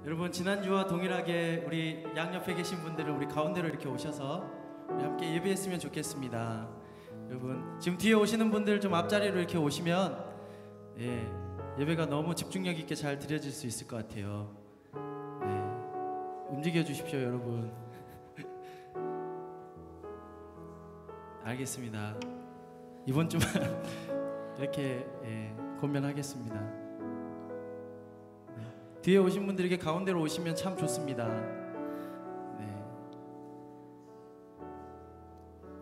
여러분, 지난주와 동일하게 우리 양옆에 계신 분들은 우리 가운데로 이렇게 오셔서 우리 함께 예배했으면 좋겠습니다. 여러분, 지금 뒤에 오시는 분들 좀 앞자리로 이렇게 오시면 예배가 너무 집중력 있게 잘 드려질 수 있을 것 같아요. 움직여 주십시오, 여러분. 알겠습니다. 이번 주만 이렇게 권면하겠습니다. 뒤에 오신 분들에게 가운데로 오시면 참 좋습니다.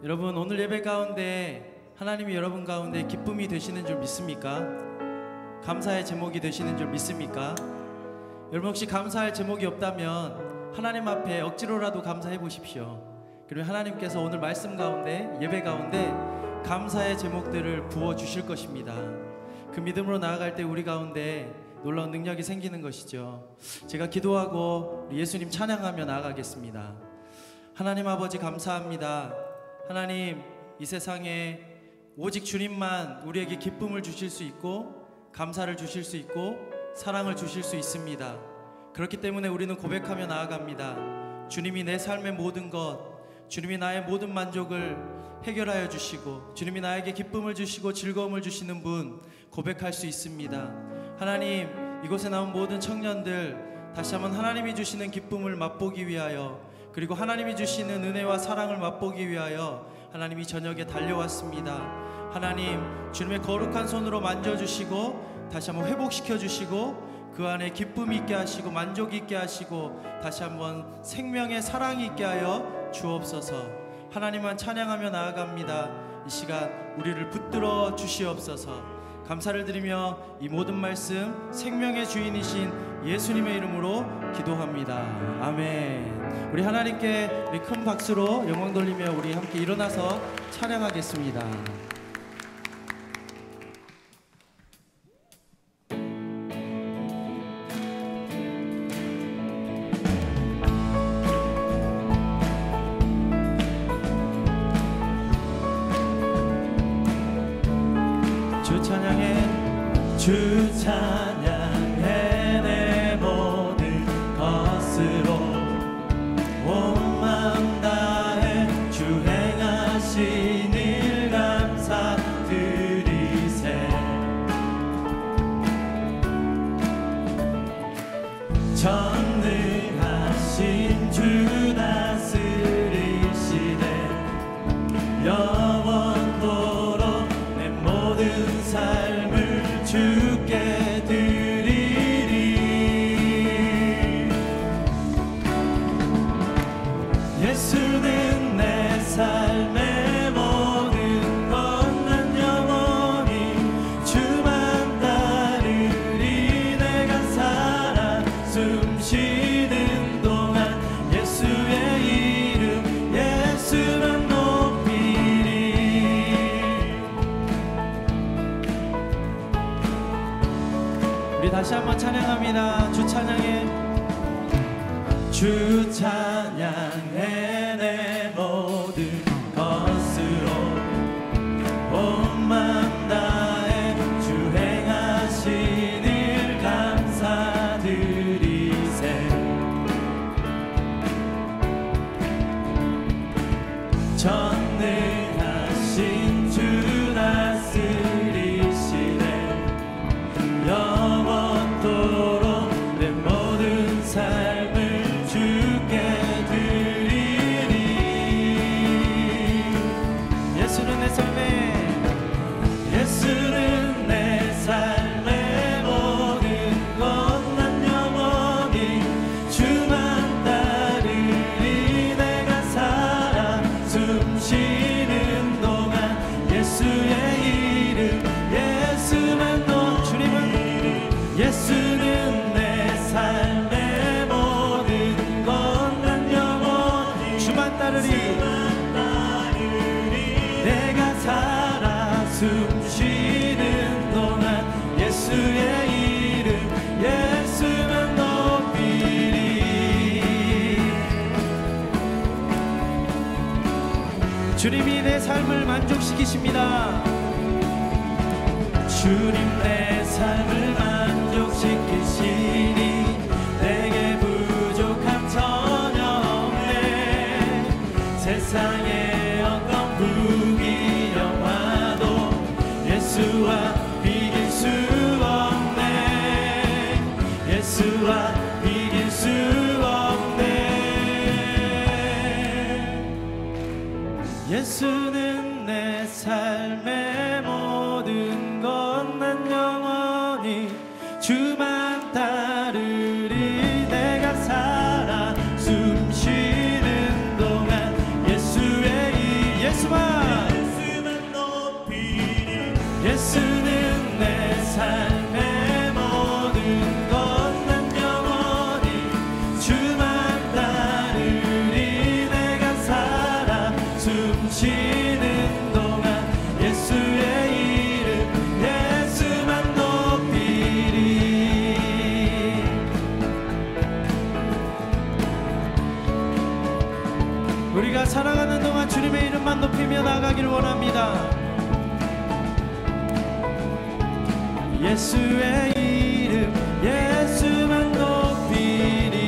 여러분, 오늘 예배 가운데 하나님이 여러분 가운데 기쁨이 되시는 줄 믿습니까? 감사의 제목이 되시는 줄 믿습니까? 여러분, 혹시 감사할 제목이 없다면 하나님 앞에 억지로라도 감사해 보십시오. 그리고 하나님께서 오늘 말씀 가운데, 예배 가운데 감사의 제목들을 부어주실 것입니다. 그 믿음으로 나아갈 때 우리 가운데 놀라운 능력이 생기는 것이죠. 제가 기도하고 예수님 찬양하며 나아가겠습니다. 하나님 아버지, 감사합니다. 하나님, 이 세상에 오직 주님만 우리에게 기쁨을 주실 수 있고 감사를 주실 수 있고 사랑을 주실 수 있습니다. 그렇기 때문에 우리는 고백하며 나아갑니다. 주님이 내 삶의 모든 것, 주님이 나의 모든 만족을 해결하여 주시고 주님이 나에게 기쁨을 주시고 즐거움을 주시는 분 고백할 수 있습니다. 하나님, 이곳에 나온 모든 청년들 다시 한번 하나님이 주시는 기쁨을 맛보기 위하여, 그리고 하나님이 주시는 은혜와 사랑을 맛보기 위하여 하나님이 저녁에 달려왔습니다. 하나님, 주님의 거룩한 손으로 만져주시고 다시 한번 회복시켜 주시고 그 안에 기쁨이 있게 하시고 만족이 있게 하시고 다시 한번 생명의 사랑이 있게 하여 주옵소서. 하나님만 찬양하며 나아갑니다. 이 시간 우리를 붙들어 주시옵소서. 감사를 드리며 이 모든 말씀 생명의 주인이신 예수님의 이름으로 기도합니다. 아멘. 우리 하나님께 우리 큰 박수로 영광 돌리며 우리 함께 일어나서 찬양하겠습니다. 주 찬양해 내 모든 것으로 온 마음 다해 주 행하신 일 감사드리세. 전능하신 주 다스리시네. 영원토록 내 모든 삶을 주께 드리리. 예수는 내 삶의 모든 것, 난 영원히 주만 따르리. 내가 살아 숨 쉬는 동안 예수의 이름 예수만 다시 한번 찬양합니다. 주 찬양해. 주 찬양해 내 모든 것으로 온 마음 다해 주 행하신 일 감사드리세. 전능하신 주 다스리시네. 영원토록 내 모든 삶을 주께 드리리. 예수는 내 삶의 모든 것, 난 영원히 주만 따르리. 내가 살아 숨 쉬는 동안 예수의 이름 예수만 예수는 내 삶의 모든 것, 난 영원히 주만 따르리. 내가 살아 숨 쉬는 동안 예수의 이름 예수만 높이리. 주님이 내 삶을 만족시키십니다. 주님 내 삶을 만족시키시니 내게 예수와 이길 수 없네. 예수는 내 삶의 모든 것. 난 영원히 주만 따르리. 내가 살아 숨 쉬는 동안 예수의 이 예수만 높이리. 예수는 내 삶의 모든 것. 난 영원히 주만 따르리. 내가 살아 숨 쉬는 동안 예수의 이름 예수만 높이리. 우리가 살아가는 동안 주님의 이름만 높이며 나아가기를 원합니다. 예수의 이름 예수만 높이리.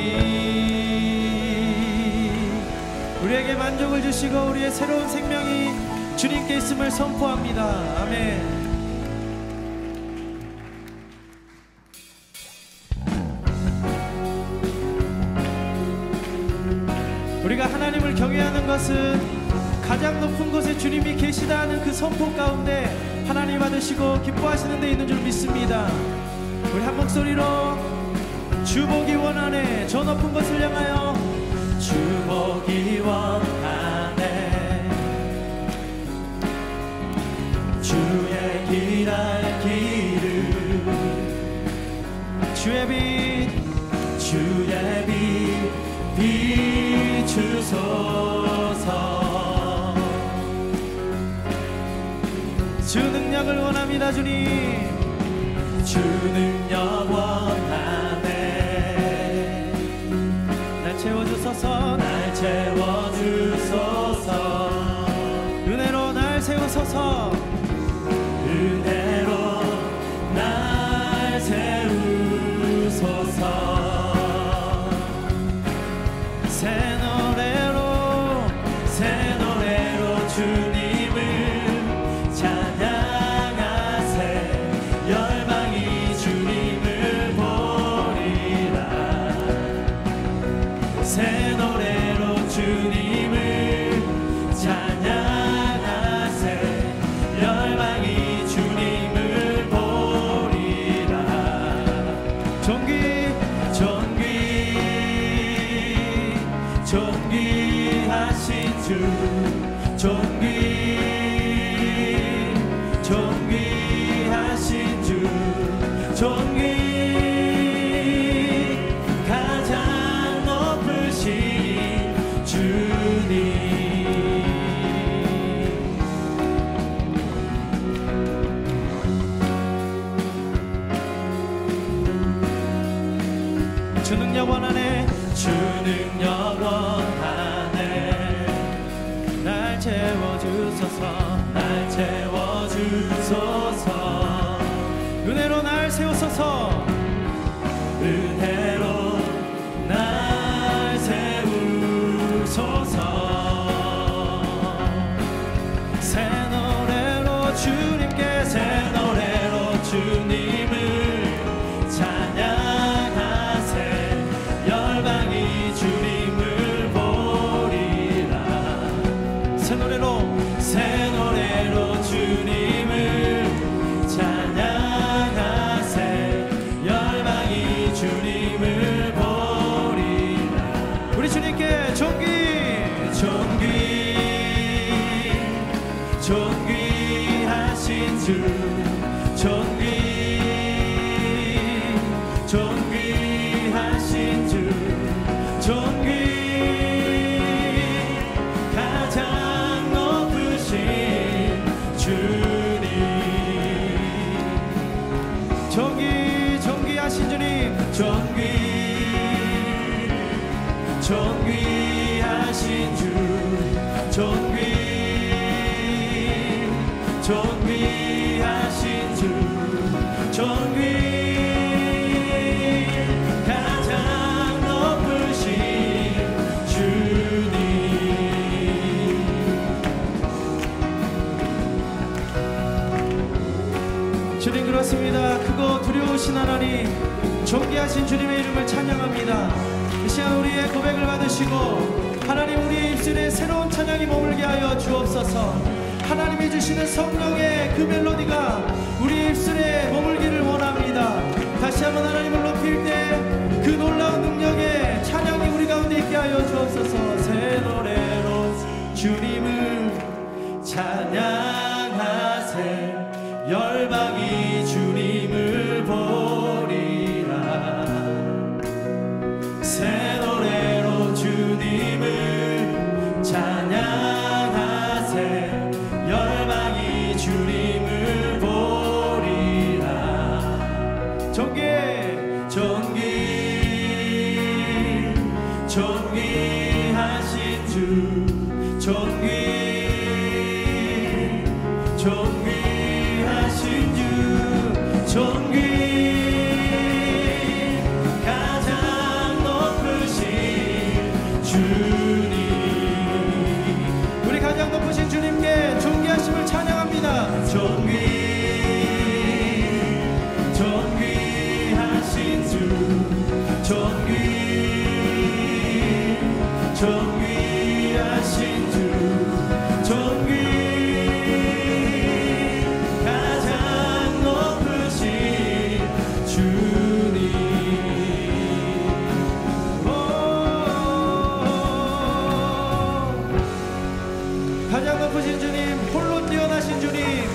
우리에게 만족을 주시고 우리의 새로운 생명이 주님께 있음을 선포합니다. 아멘. 우리가 하나님을 경외하는 것은 가장 높은 곳에 주님이 계시다는 그 선포 가운데 하나님 받으시고 기뻐하시는 데 있는 줄 믿습니다. 우리 한 목소리로 주 보기 원하네. 저 높은 곳을 향하여 주 보기 원하네. 주의 길 알 길을 주의 빛 주의 빛 비추소서. 주 능력을 원합니다. 주님 주 능력 원하네. 날 채워주소서. 날 채워주소서. 은혜로 날 세우소서. 은혜로 날 세우소서. 새 노래로 주님을 찬양하세. 열방이 주님을 보리라. 새 노래로 주님을 찬양하세. 열방이 주님을 보리라. 존귀하신 주 존귀하신 주 가장 높으신 주님. 주 능력 원하네. 주 능력 원하네. 날 채워주소서. 날 채워주소서. 은혜로 날 세우소서. 은혜로 날 세우소서. 새 노래로 주님께 새 노래로 주님을 찬양하세. 열방이 주님을 보리라. 새 노래로 주님을 찬양하세. 열방이 주님을 보리라. 우리 주님께 존귀하신 주 존귀하신 주 가장 높으신 주님. 존귀하신 주님. 존귀하신 주 존귀하신 주 가장 높으신 주님. 주님 그렇습니다. 크고 두려우신 하나님, 존귀하신 주님의 이름을 찬양합니다. 이 시간 우리의 고백을 받으시고 하나님 우리의 입술에 새로운 찬양이 머물게 하여 주옵소서. 하나님이 주시는 성령의 그 멜로디가 우리의 입술에 머물기를 원합니다. 다시 한번 하나님을 높일 때 그 놀라운 능력의 찬양이 우리 가운데 있게 하여 주옵소서. 새 노래로 주님을 찬양하세. 열방이 주님을 보리라. 새 노래로 주님을 찬양하세. 열방이 주님을 보리라. 존귀하신 주, 존귀하신 주, 가장 높으신 주님. 우리 가장 높으신 주님께 존귀하심을 찬양합니다. 존귀하신 주, 존귀하신 주, 가장 높으신 주님. 가장 높으신 주님, 홀로 뛰어나신 주님,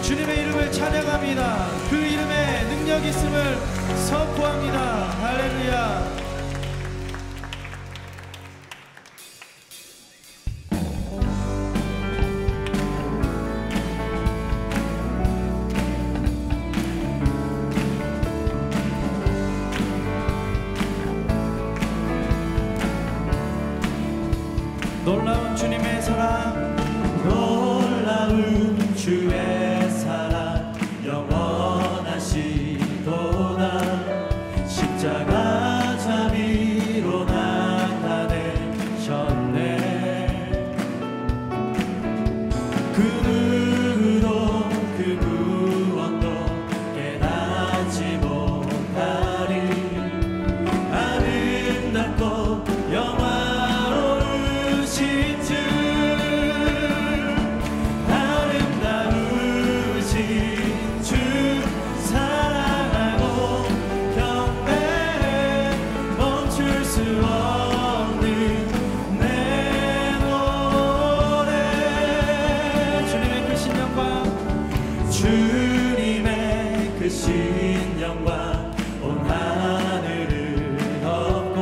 주님의 이름을 찬양합니다. 그 이름에 능력이 있음을 선포합니다. 할렐루야. 놀라운 주님의 사랑, 놀라운 주의 사랑 영원하시도다. 십자가 자비로 나타내셨네. 그 누구도 그 무엇도 깨닫지 못하리. 아름답고 영화로우신 주, 아름다우신 주 사랑하고 경배해. 멈출 수 없는 내 노래. 주님의 크신 영광, 주님의 크신 영광 온 하늘을 덮고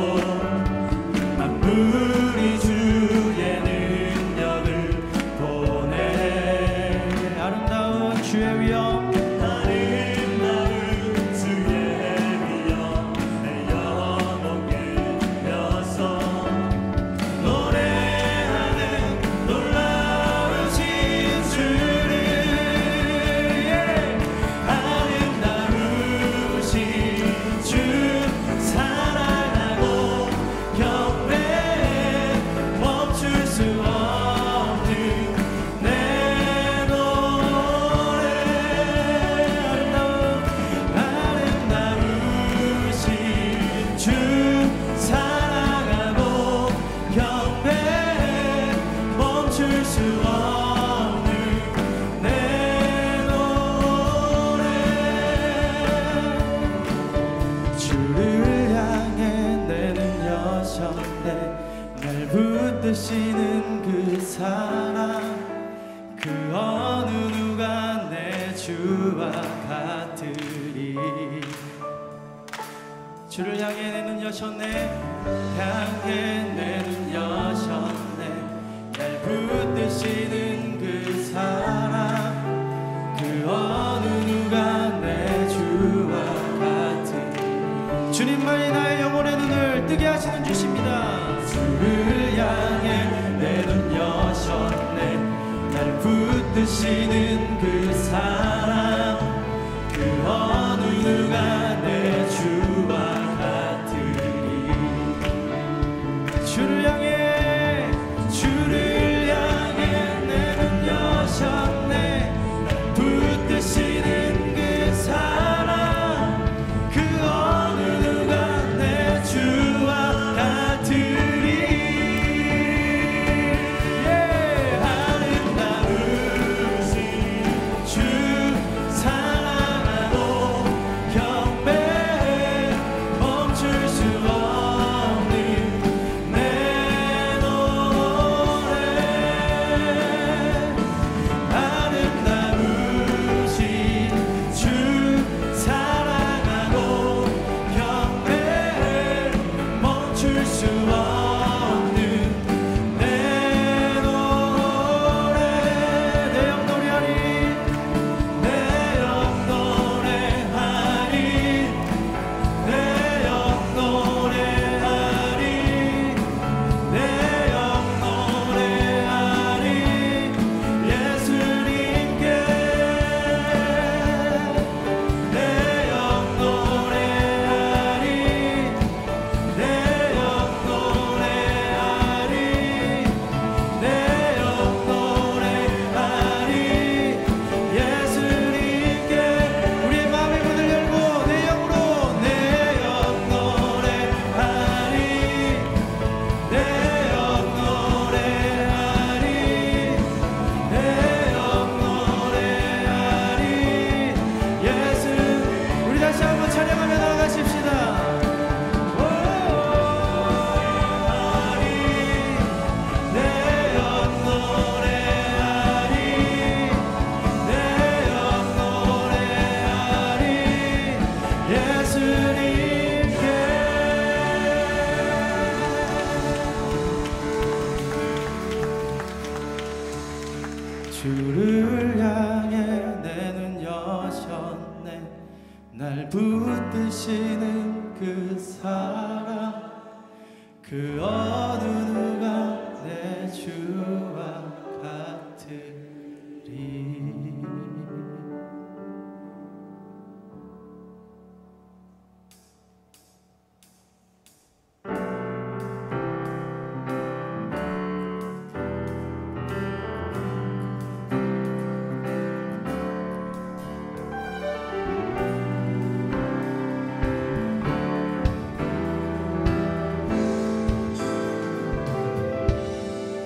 만물이 주의 능력을 보내. 아름다운 주의 위엄, 아름다운 주의 위엄 내 영혼 깨렸어. 노래하는 놀라우신 주를, 아름다우신 주 사랑하고 경배해. 멈출 수 없는 내 노래. 아름다우신 주 사랑하고 경배해. 멈출 수 없는 내 노래. 주를 향해 내는 여셨네. 날 붙드시는 그 사랑, 그 어느 누가 내 주와 같으리. 주를 향해 내는 여셨네. 향해 내는 여셨네. 날 붙드시는 그 사랑, 그 어느 누가 내 주와 같으리. 주님만이 나의 영혼의 눈을 뜨게 하시는 주십니다. 주를 향해 내 눈 여셨네. 날 붙드시는 그 사랑, 그 어느 누가 내 주와 같으리. 주를 향해 내 눈 여셨네. 날 붙드시는 그 사랑, 그 어느 주를 향해 내 눈 여셨네. 날 붙드시는 그 사랑, 그 어느 누가 내 주와 같으리.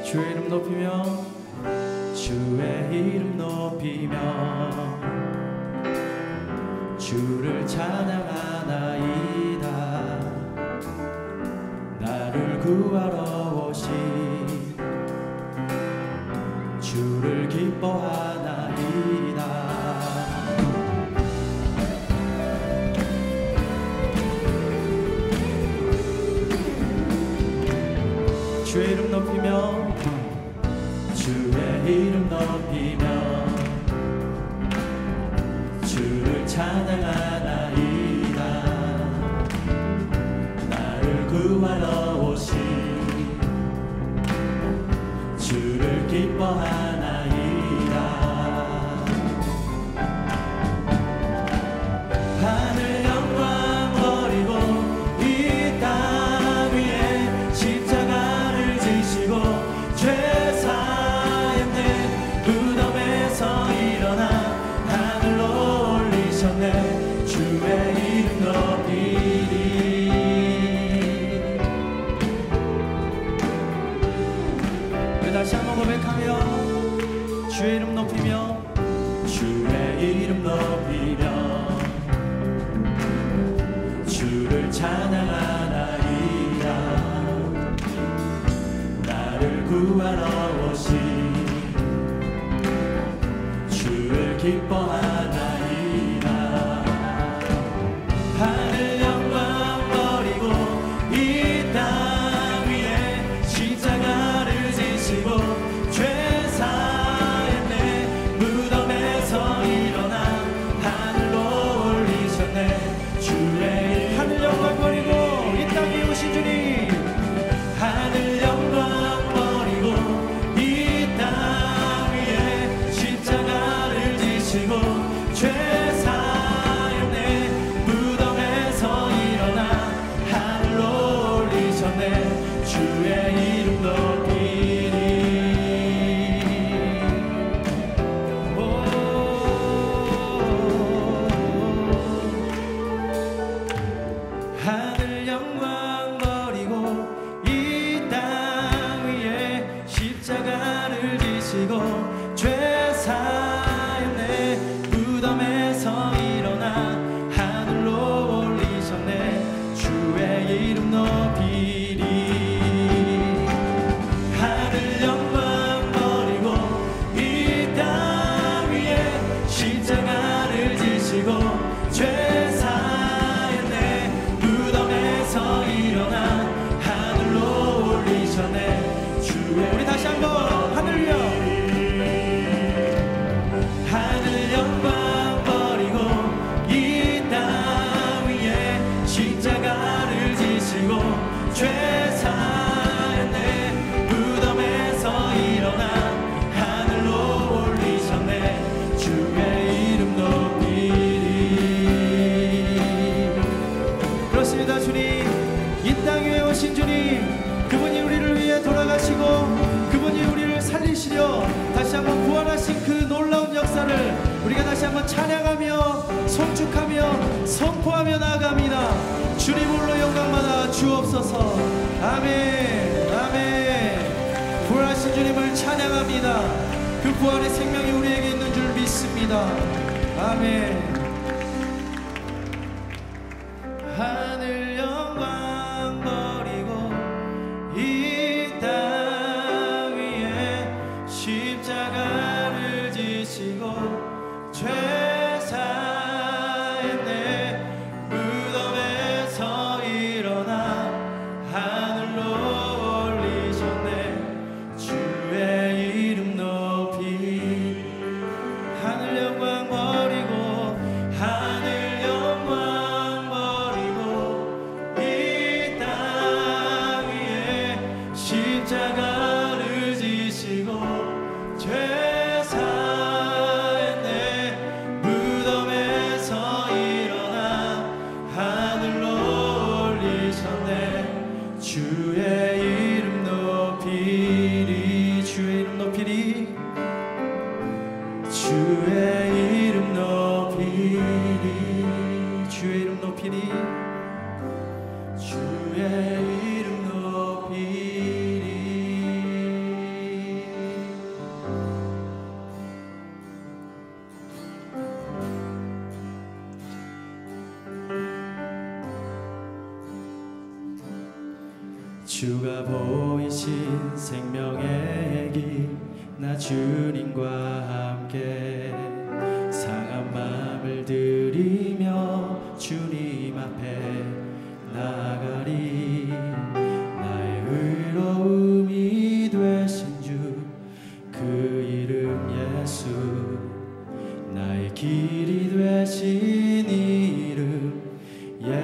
주의 이름 높이며, 주의 이름 높이며 주를 찬양하나이다. 나를 구하러 오신 주를 기뻐하나이다. 주의 이름 높이며, 주의 이름 높이며 주를 찬양하나이다. 나를 구하러 오신 주를 기뻐하나이다. 하늘 영광 버리고 이 땅 위에 십자가를 지시고 죄 사했네. 무덤에서 일어나 하늘로 올리셨네. 주의 이름 높이리. 우리 다시 한번 고백하며, 주의 이름 높이며, 주의 이름 높이며 주를 찬양하나이다. 나를 구하러 오신 주를 기뻐하나이다. 하늘 영광 버리고 이 땅 위에 십자가를 지시고 죄 사했네. 무덤에서 일어나 하늘로 올리셨네. 주의 하늘 영광 버리고 이 땅 위에 오신 주님, 하늘 영광 버리고 이 땅 위에 십자가를 지시고 죄 사했네. 무덤에서 일어나 하늘로 올리셨네. 주의 이름 높이리. 하늘 영광 버리고 이 땅 위에 십자가를 지시고 죄 사했네. 무덤에서 일어나 하늘로 올리셨네. 주의 이름 높이리. 하늘 영광 버리고 이 땅 위에 십자가를 지시고 죄 사했네. 무덤에서 일어나 하늘로 올리셨네. 주의 우리 다시 한번 하늘 위여, 하늘 영광 버리고 이 땅 위에 십자가를 지시고 죄 사했네. 무덤에서 일어나 하늘로 올리셨네. 주의 이름 높이리. 그렇습니다. 주님, 이 땅 위에 오신 주님, 그분이 우리를 위해 돌아가시고 그분이 우리를 살리시려 다시 한번 구원하신 그 놀라운 역사를 우리가 다시 한번 찬양하며 송축하며 선포하며 나아갑니다. 주님 홀로 영광받아 주옵소서. 아멘, 아멘. 부활하신 주님을 찬양합니다. 그 부활의 생명이 우리에게 있는 줄 믿습니다. 아멘. 하늘 영광 버리고 이 땅 위에 십자가를 지시고 죄 사했네. 무덤에서 일어나 하늘로 올리셨네. 주의 이름 높이리. 주의 이름 높이리. 주가 보이신 생명의 길, 나 주님과 함께 상한 마음을 들이며 주님 앞에 나가리. 나의 의로움이 되신 주, 그 이름 예수, 나의 길이 되신 이름 예수.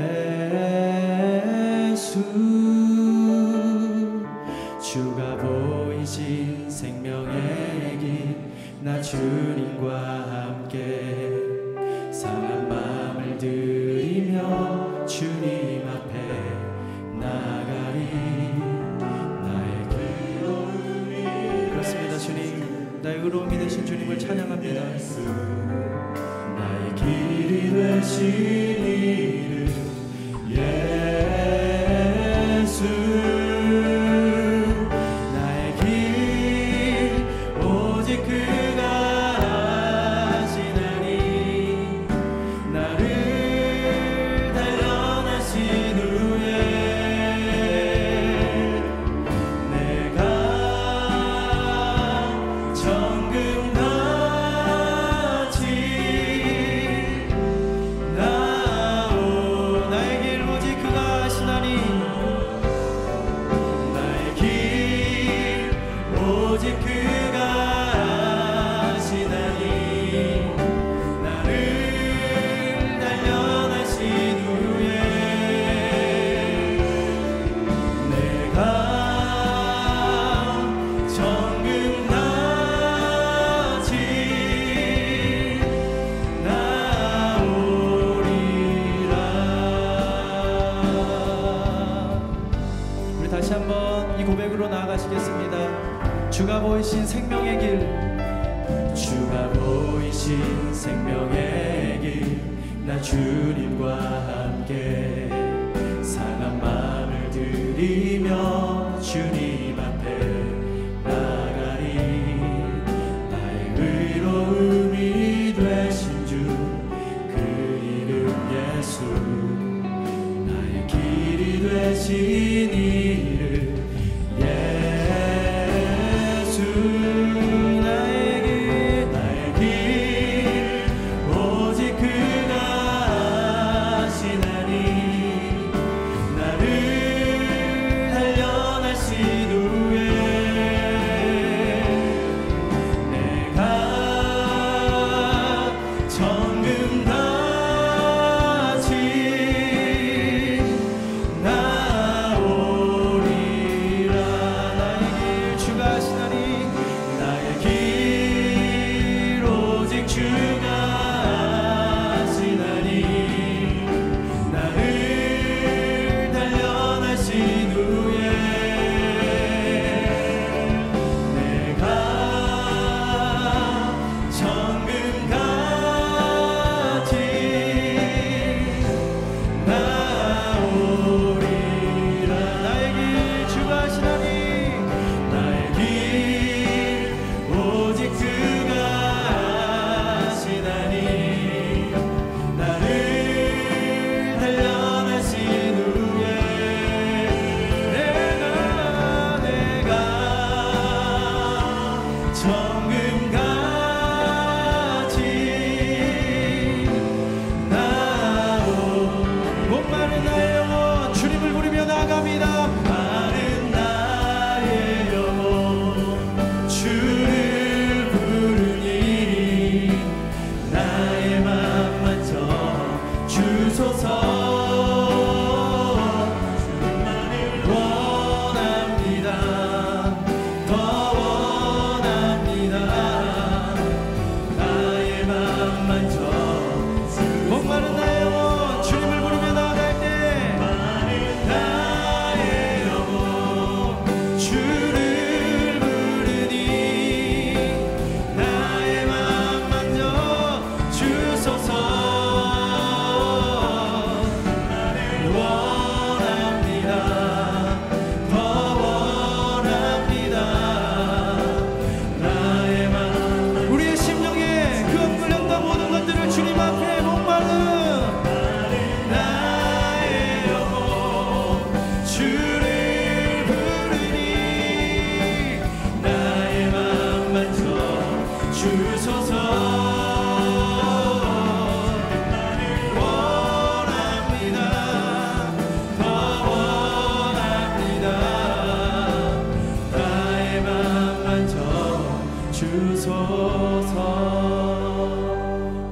주가 보이신 생명의 길, 나 주님과 함께 상한 마음을 들이며 주님 앞에 나가리. 나의 의로움이, 그렇습니다. 주님, 나의 의로움이 되신 주님을 찬양합니다. 나의 길이 되신 이름 예수. 다시 한번 이 고백으로 나아가시겠습니다. 주가 보이신 생명의 길, 주가 보이신 생명의 길, 나 주님과 함께 상한 마음을 들이며 주님 앞에 나가리. 나의 의로움이 되신 주, 그 이름 예수, 나의 길이 되신 이름 예수. 나의 길 오직 그가 아시나니. 나를 단련하신 후에 내가 정금같이 나오리라. 주를 부르니 나의 맘 만져 주소서. 주소서.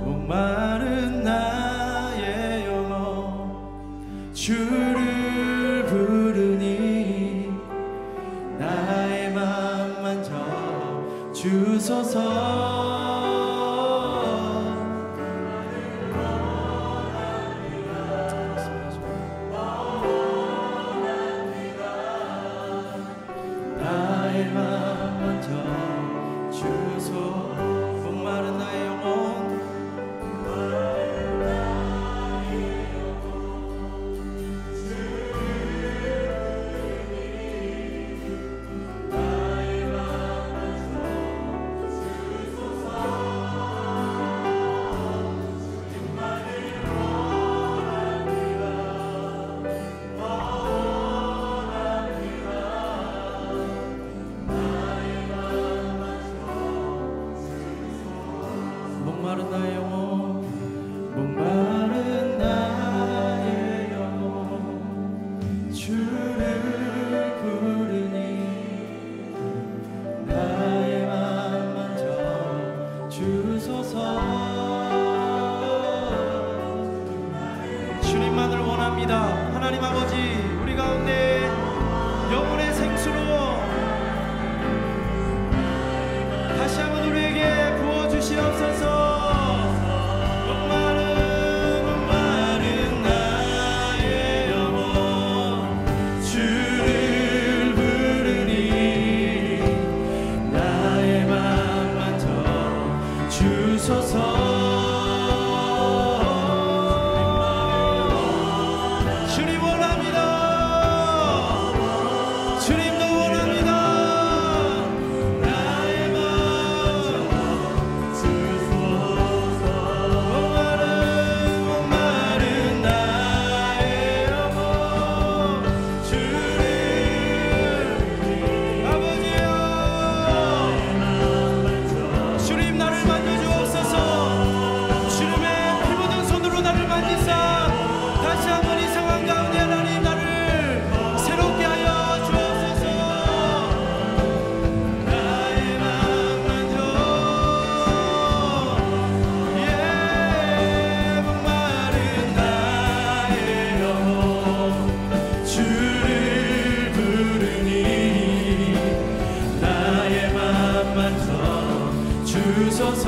목마른 나의 영혼 주를 부르니 나의 맘 만져 주소서. 나의 맘 만져 주소. 목마른 나의 영혼 목마른 나의 영혼 목마른 나의 영혼 주를 부르니 나의 맘 만져 주소서. 주님만을 원합니다. 하나님 아버지, 우리 가운데 영혼의 생수로 다시 한번 우리에게 부어주시옵소서. 주님 원합니다. 주님도 원합니다. 나의 맘 목마른 나의 영혼 주를 아버지여 주님 나를 만져주옵소서. 주님의 피 묻은 손으로 나를 만지사 다시 한번 이 상황 가운데 하나님 나를 새롭게 하여 주옵소서. 나의 맘 만져 목마른 나의 영혼 주를 부르니 나의 맘 만져 주소서.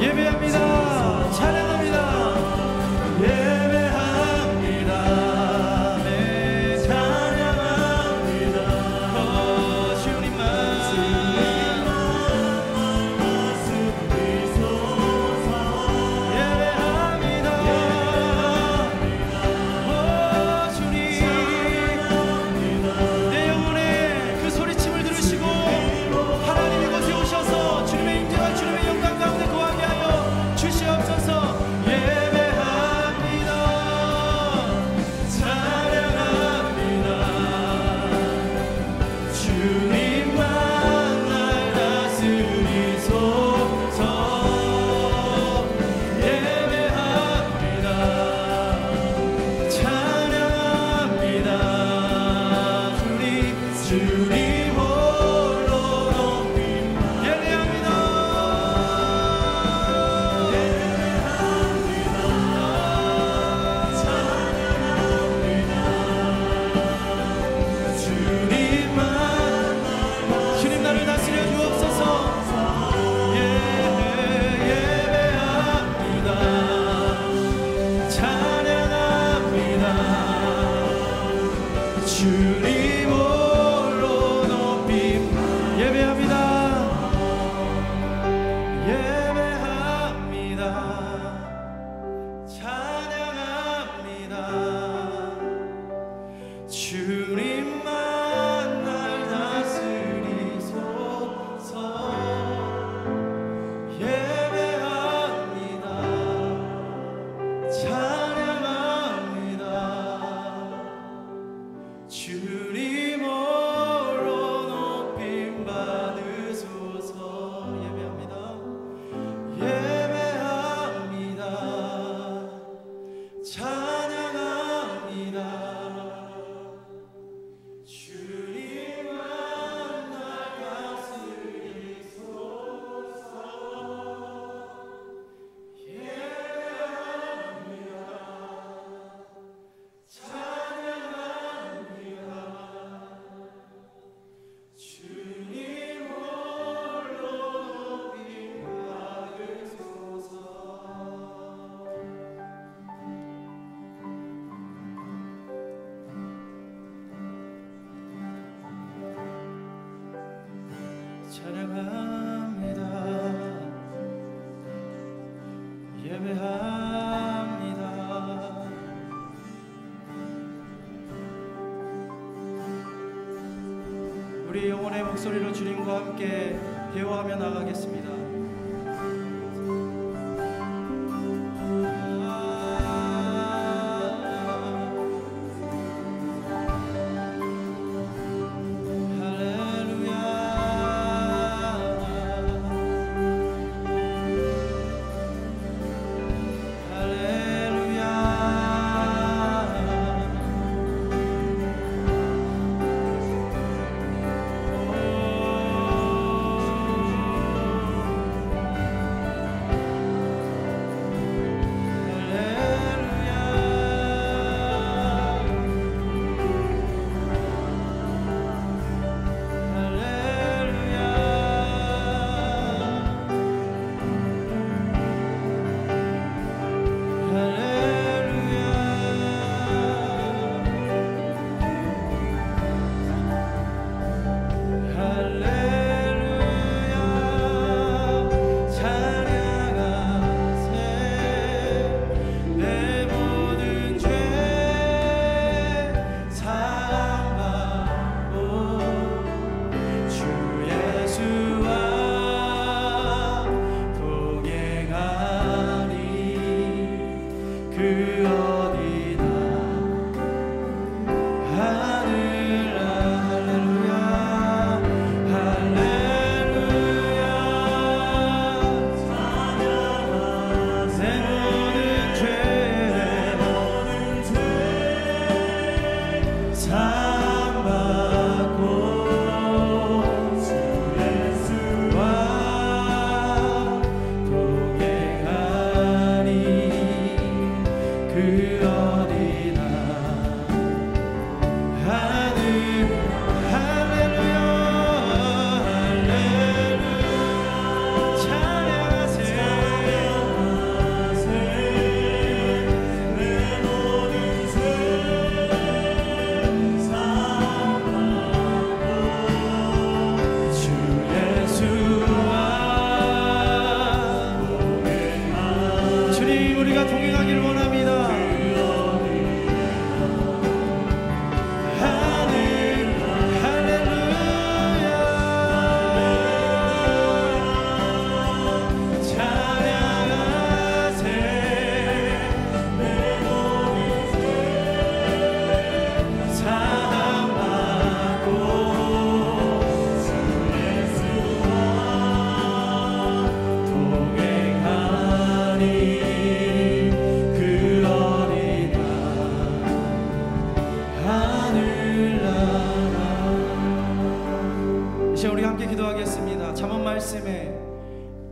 예배합니다. 찬양합니다. 예배합니다. 네, 찬양합니다. 주님만 예배합니다. 주님 내 영혼의 그 소리침을 들으시고 하나님 이곳에 오셔서 주님의 임재와 주님의 영광 가운데 거하게 하여 주시옵소서. 예배합니다. 찬양합니다. 주님만 날 다스리소서. 예배합니다. 찬양합니다. 주님 홀로 높입니다. 예배합니다. 주님 나를 다스려 주옵소서. 예배합니다. 찬양합니다. 주님 홀로 찬양합니다. 예배합니다. 우리 영혼의 목소리로 주님과 함께 대화하며 나가겠습니다.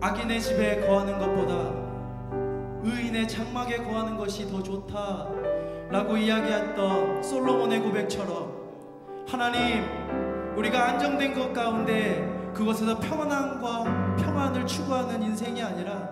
악인의 집에 거하는 것보다 의인의 장막에 거하는 것이 더 좋다라고 이야기했던 솔로몬의 고백처럼 하나님, 우리가 안정된 것 가운데 그곳에서 평안함과 평안을 추구하는 인생이 아니라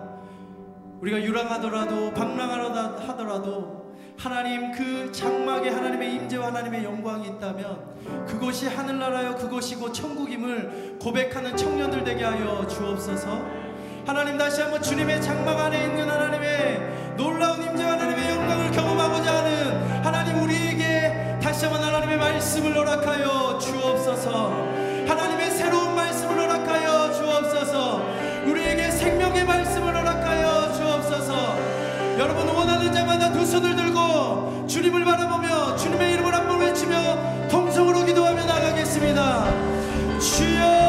우리가 유랑하더라도 방랑하더라도 하나님 그 장막에 하나님의 임재와 하나님의 영광이 있다면 그곳이 하늘나라여 그곳이 곧 천국임을 고백하는 청년들 되게 하여 주옵소서. 하나님, 다시 한번 주님의 장막 안에 있는 하나님의 놀라운 임재와 하나님의 영광을 경험하고자 하는 하나님, 우리에게 다시 한번 하나님의 말씀을 허락하여 주옵소서. 하나님의 새로운 말씀을 허락하여 주옵소서. 우리에게 생명의 말씀을 허락하여 주옵소서. 여러분, 원하는 자마다 두 손을 들고 주님을 바라보며 주님의 이름을 한번 외치며 통성으로 기도하며 나가겠습니다. 주여,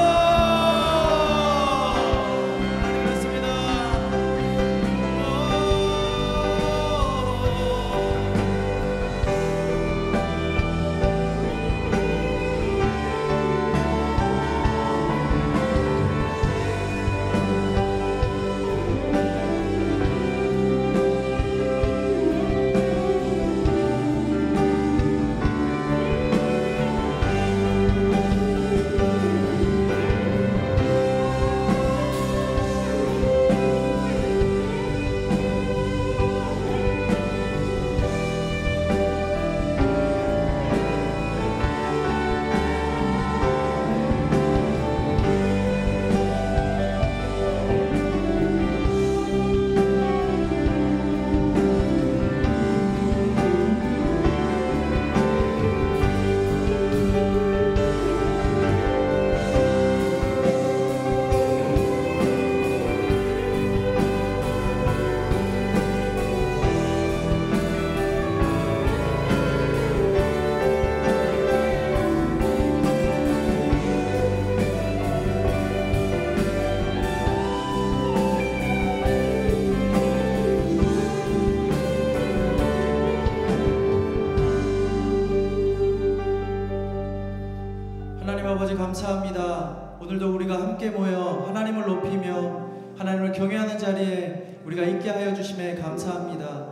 감사합니다. 오늘도 우리가 함께 모여 하나님을 높이며 하나님을 경외하는 자리에 우리가 있게 하여 주심에 감사합니다.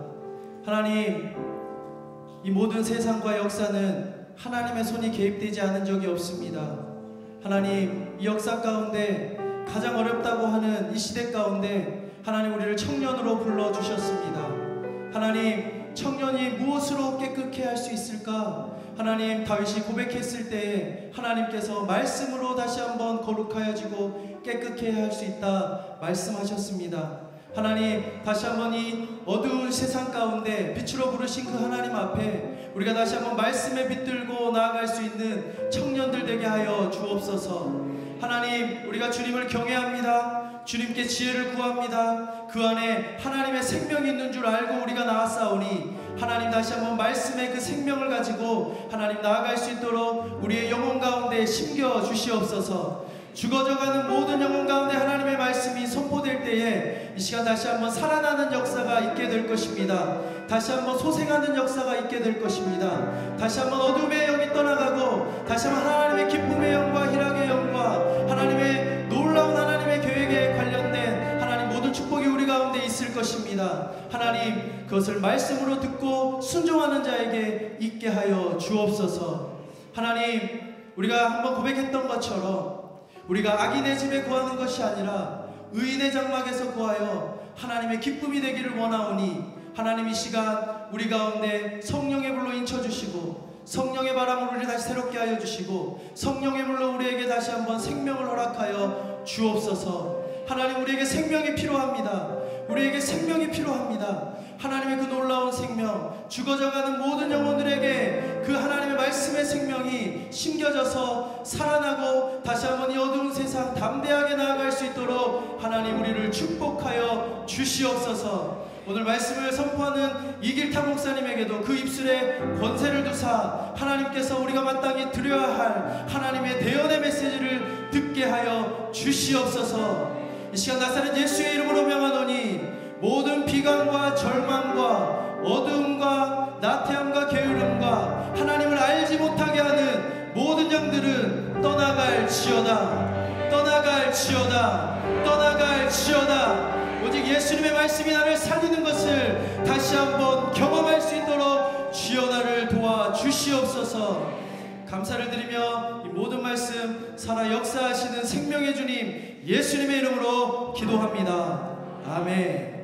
하나님, 이 모든 세상과 역사는 하나님의 손이 개입되지 않은 적이 없습니다. 하나님, 이 역사 가운데 가장 어렵다고 하는 이 시대 가운데 하나님 우리를 청년으로 불러주셨습니다. 하나님, 청년이 무엇으로 깨끗게 할 수 있을까? 하나님, 다윗이 고백했을 때에 하나님께서 말씀으로 다시 한번 거룩하여지고 깨끗게 할 수 있다 말씀하셨습니다. 하나님, 다시 한번 이 어두운 세상 가운데 빛으로 부르신 그 하나님 앞에 우리가 다시 한번 말씀에 빛들고 나아갈 수 있는 청년들 되게 하여 주옵소서. 하나님, 우리가 주님을 경외합니다. 주님께 지혜를 구합니다. 그 안에 하나님의 생명이 있는 줄 알고 우리가 나아싸우니 하나님, 다시 한번 말씀의 그 생명을 가지고 하나님 나아갈 수 있도록 우리의 영혼 가운데 심겨 주시옵소서. 죽어져가는 모든 영혼 가운데 하나님의 말씀이 선포될 때에 이 시간 다시 한번 살아나는 역사가 있게 될 것입니다. 다시 한번 소생하는 역사가 있게 될 것입니다. 다시 한번 어둠의 영이 떠나가고 다시 한번 하나님의 기쁨의 영과 희락의 영과 하나님의 놀라운 하나님의 계획에 관련된 하나님 모든 축복이 우리 가운데 있을 것입니다. 하나님, 그것을 말씀으로 듣고 순종하는 자에게 있게 하여 주옵소서. 하나님, 우리가 한번 고백했던 것처럼 우리가 악인의 집에 거하는 것이 아니라 의인의 장막에서 거하여 하나님의 기쁨이 되기를 원하오니 하나님, 이 시간 우리 가운데 성령의 불로 인쳐주시고 성령의 바람으로 우리를 다시 새롭게 하여 주시고 성령의 물로 우리에게 다시 한번 생명을 허락하여 주옵소서. 하나님, 우리에게 생명이 필요합니다. 우리에게 생명이 필요합니다. 하나님의 그 놀라운 생명, 죽어져가는 모든 영혼들에게 그 하나님의 말씀의 생명이 심겨져서 살아나고 다시 한번 이 어두운 세상 담대하게 나아갈 수 있도록 하나님 우리를 축복하여 주시옵소서. 오늘 말씀을 선포하는 이길타 목사님에게도 그 입술에 권세를 두사 하나님께서 우리가 마땅히 드려야 할 하나님의 대언의 메시지를 듣게 하여 주시옵소서. 이 시간 나사렛 예수의 이름으로 명하노니 모든 비관과 절망과 어두움과 나태함과 게으름과 하나님을 알지 못하게 하는 모든 영들은 떠나갈지어다, 떠나갈지어다, 떠나갈지어다. 오직 예수님의 말씀이 나를 살리는 것을 다시 한번 경험할 수 있도록 주여 나를 도와주시옵소서. 감사를 드리며 이 모든 말씀 살아 역사하시는 생명의 주님 예수님의 이름으로 기도합니다. 아멘.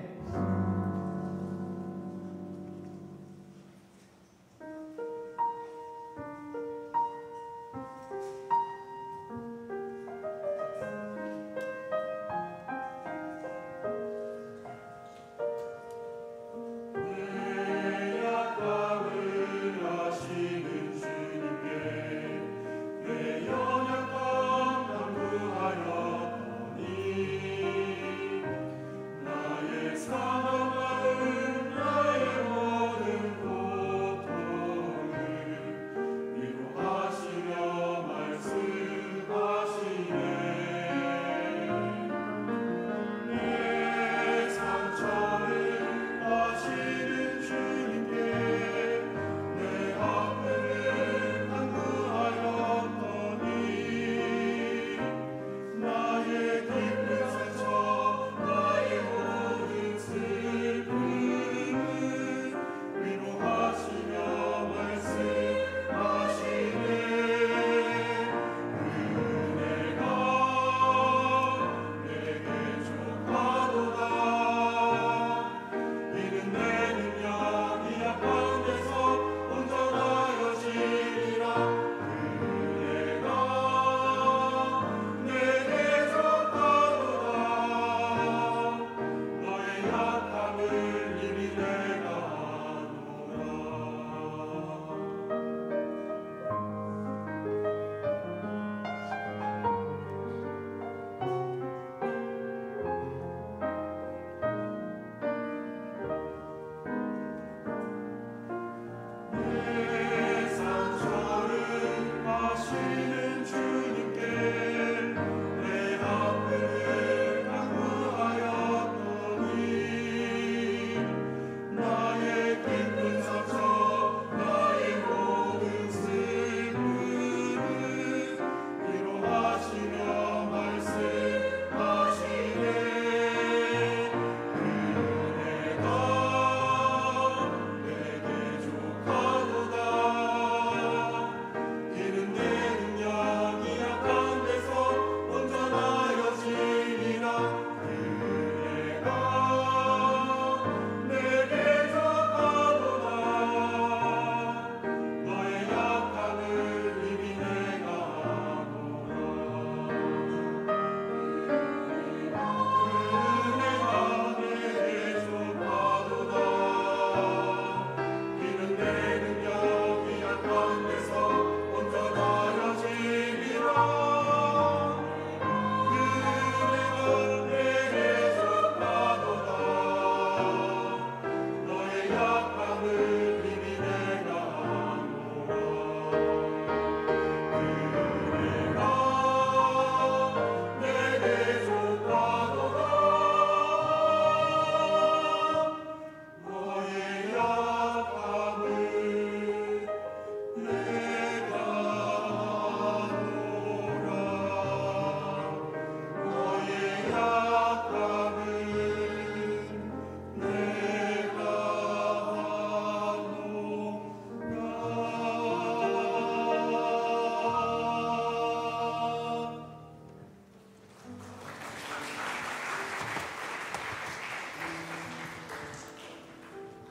나의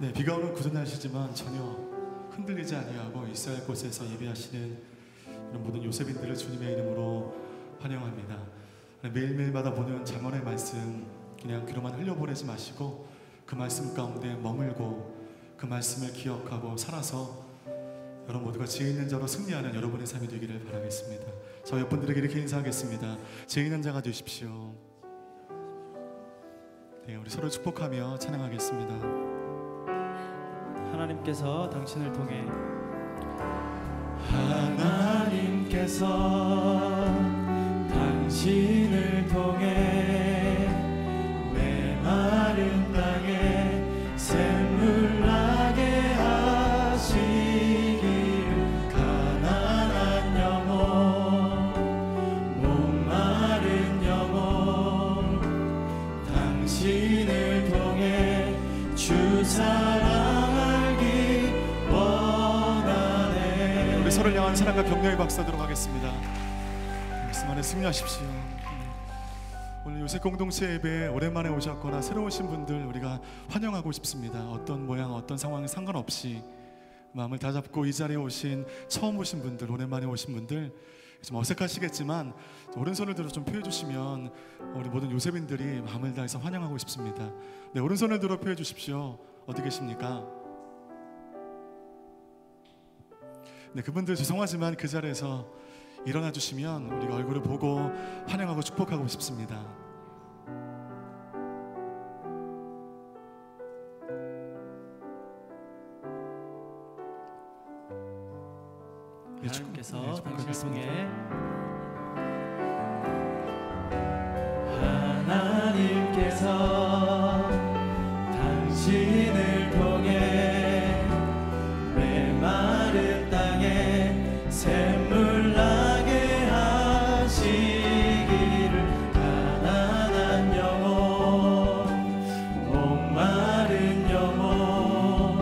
네, 비가 오는 굳은 날씨지만 전혀 흔들리지 아니하고 있어야 할 곳에서 예배하시는 이런 모든 요셉인들을 주님의 이름으로 환영합니다. 매일매일마다 보는 잠언의 말씀 그냥 귀로만 흘려보내지 마시고 그 말씀 가운데 머물고 그 말씀을 기억하고 살아서 여러분 모두가 지혜 있는 자로 승리하는 여러분의 삶이 되기를 바라겠습니다. 저 옆분들에게 이렇게 인사하겠습니다. 지혜 있는 자가 되십시오. 네, 우리 서로 축복하며 찬양하겠습니다. 하나님께서 당신을 통해 하나님께서 당신을 통해 메마른 땅에 샘물 나게 하시기를 가난한 영혼 목마른 영혼 당신을 통해 주 사랑 알기 원하네. 우리 서로를 향한 사랑과 격려의 박수 하도록 하겠습니다. 말씀 안에 승리하십시오. 오늘 요새 공동체 예배에 오랜만에 오셨거나 새로 오신 분들 우리가 환영하고 싶습니다. 어떤 모양 어떤 상황에 상관없이 마음을 다잡고 이 자리에 오신 처음 오신 분들 오랜만에 오신 분들 좀 어색하시겠지만 오른손을 들어 좀 펴 주시면 우리 모든 요셉인들이 마음을 다해서 환영하고 싶습니다. 네, 오른손을 들어 펴 주십시오. 어디 계십니까? 네, 그분들 죄송하지만 그 자리에서 일어나 주시면 우리가 얼굴을 보고 환영하고 축복하고 싶습니다. 하나님께서 당신을 통해 하나님께서 당신을 통해 메마른 땅에 샘물 나게 하시기를 가난한 영혼 목마른 영혼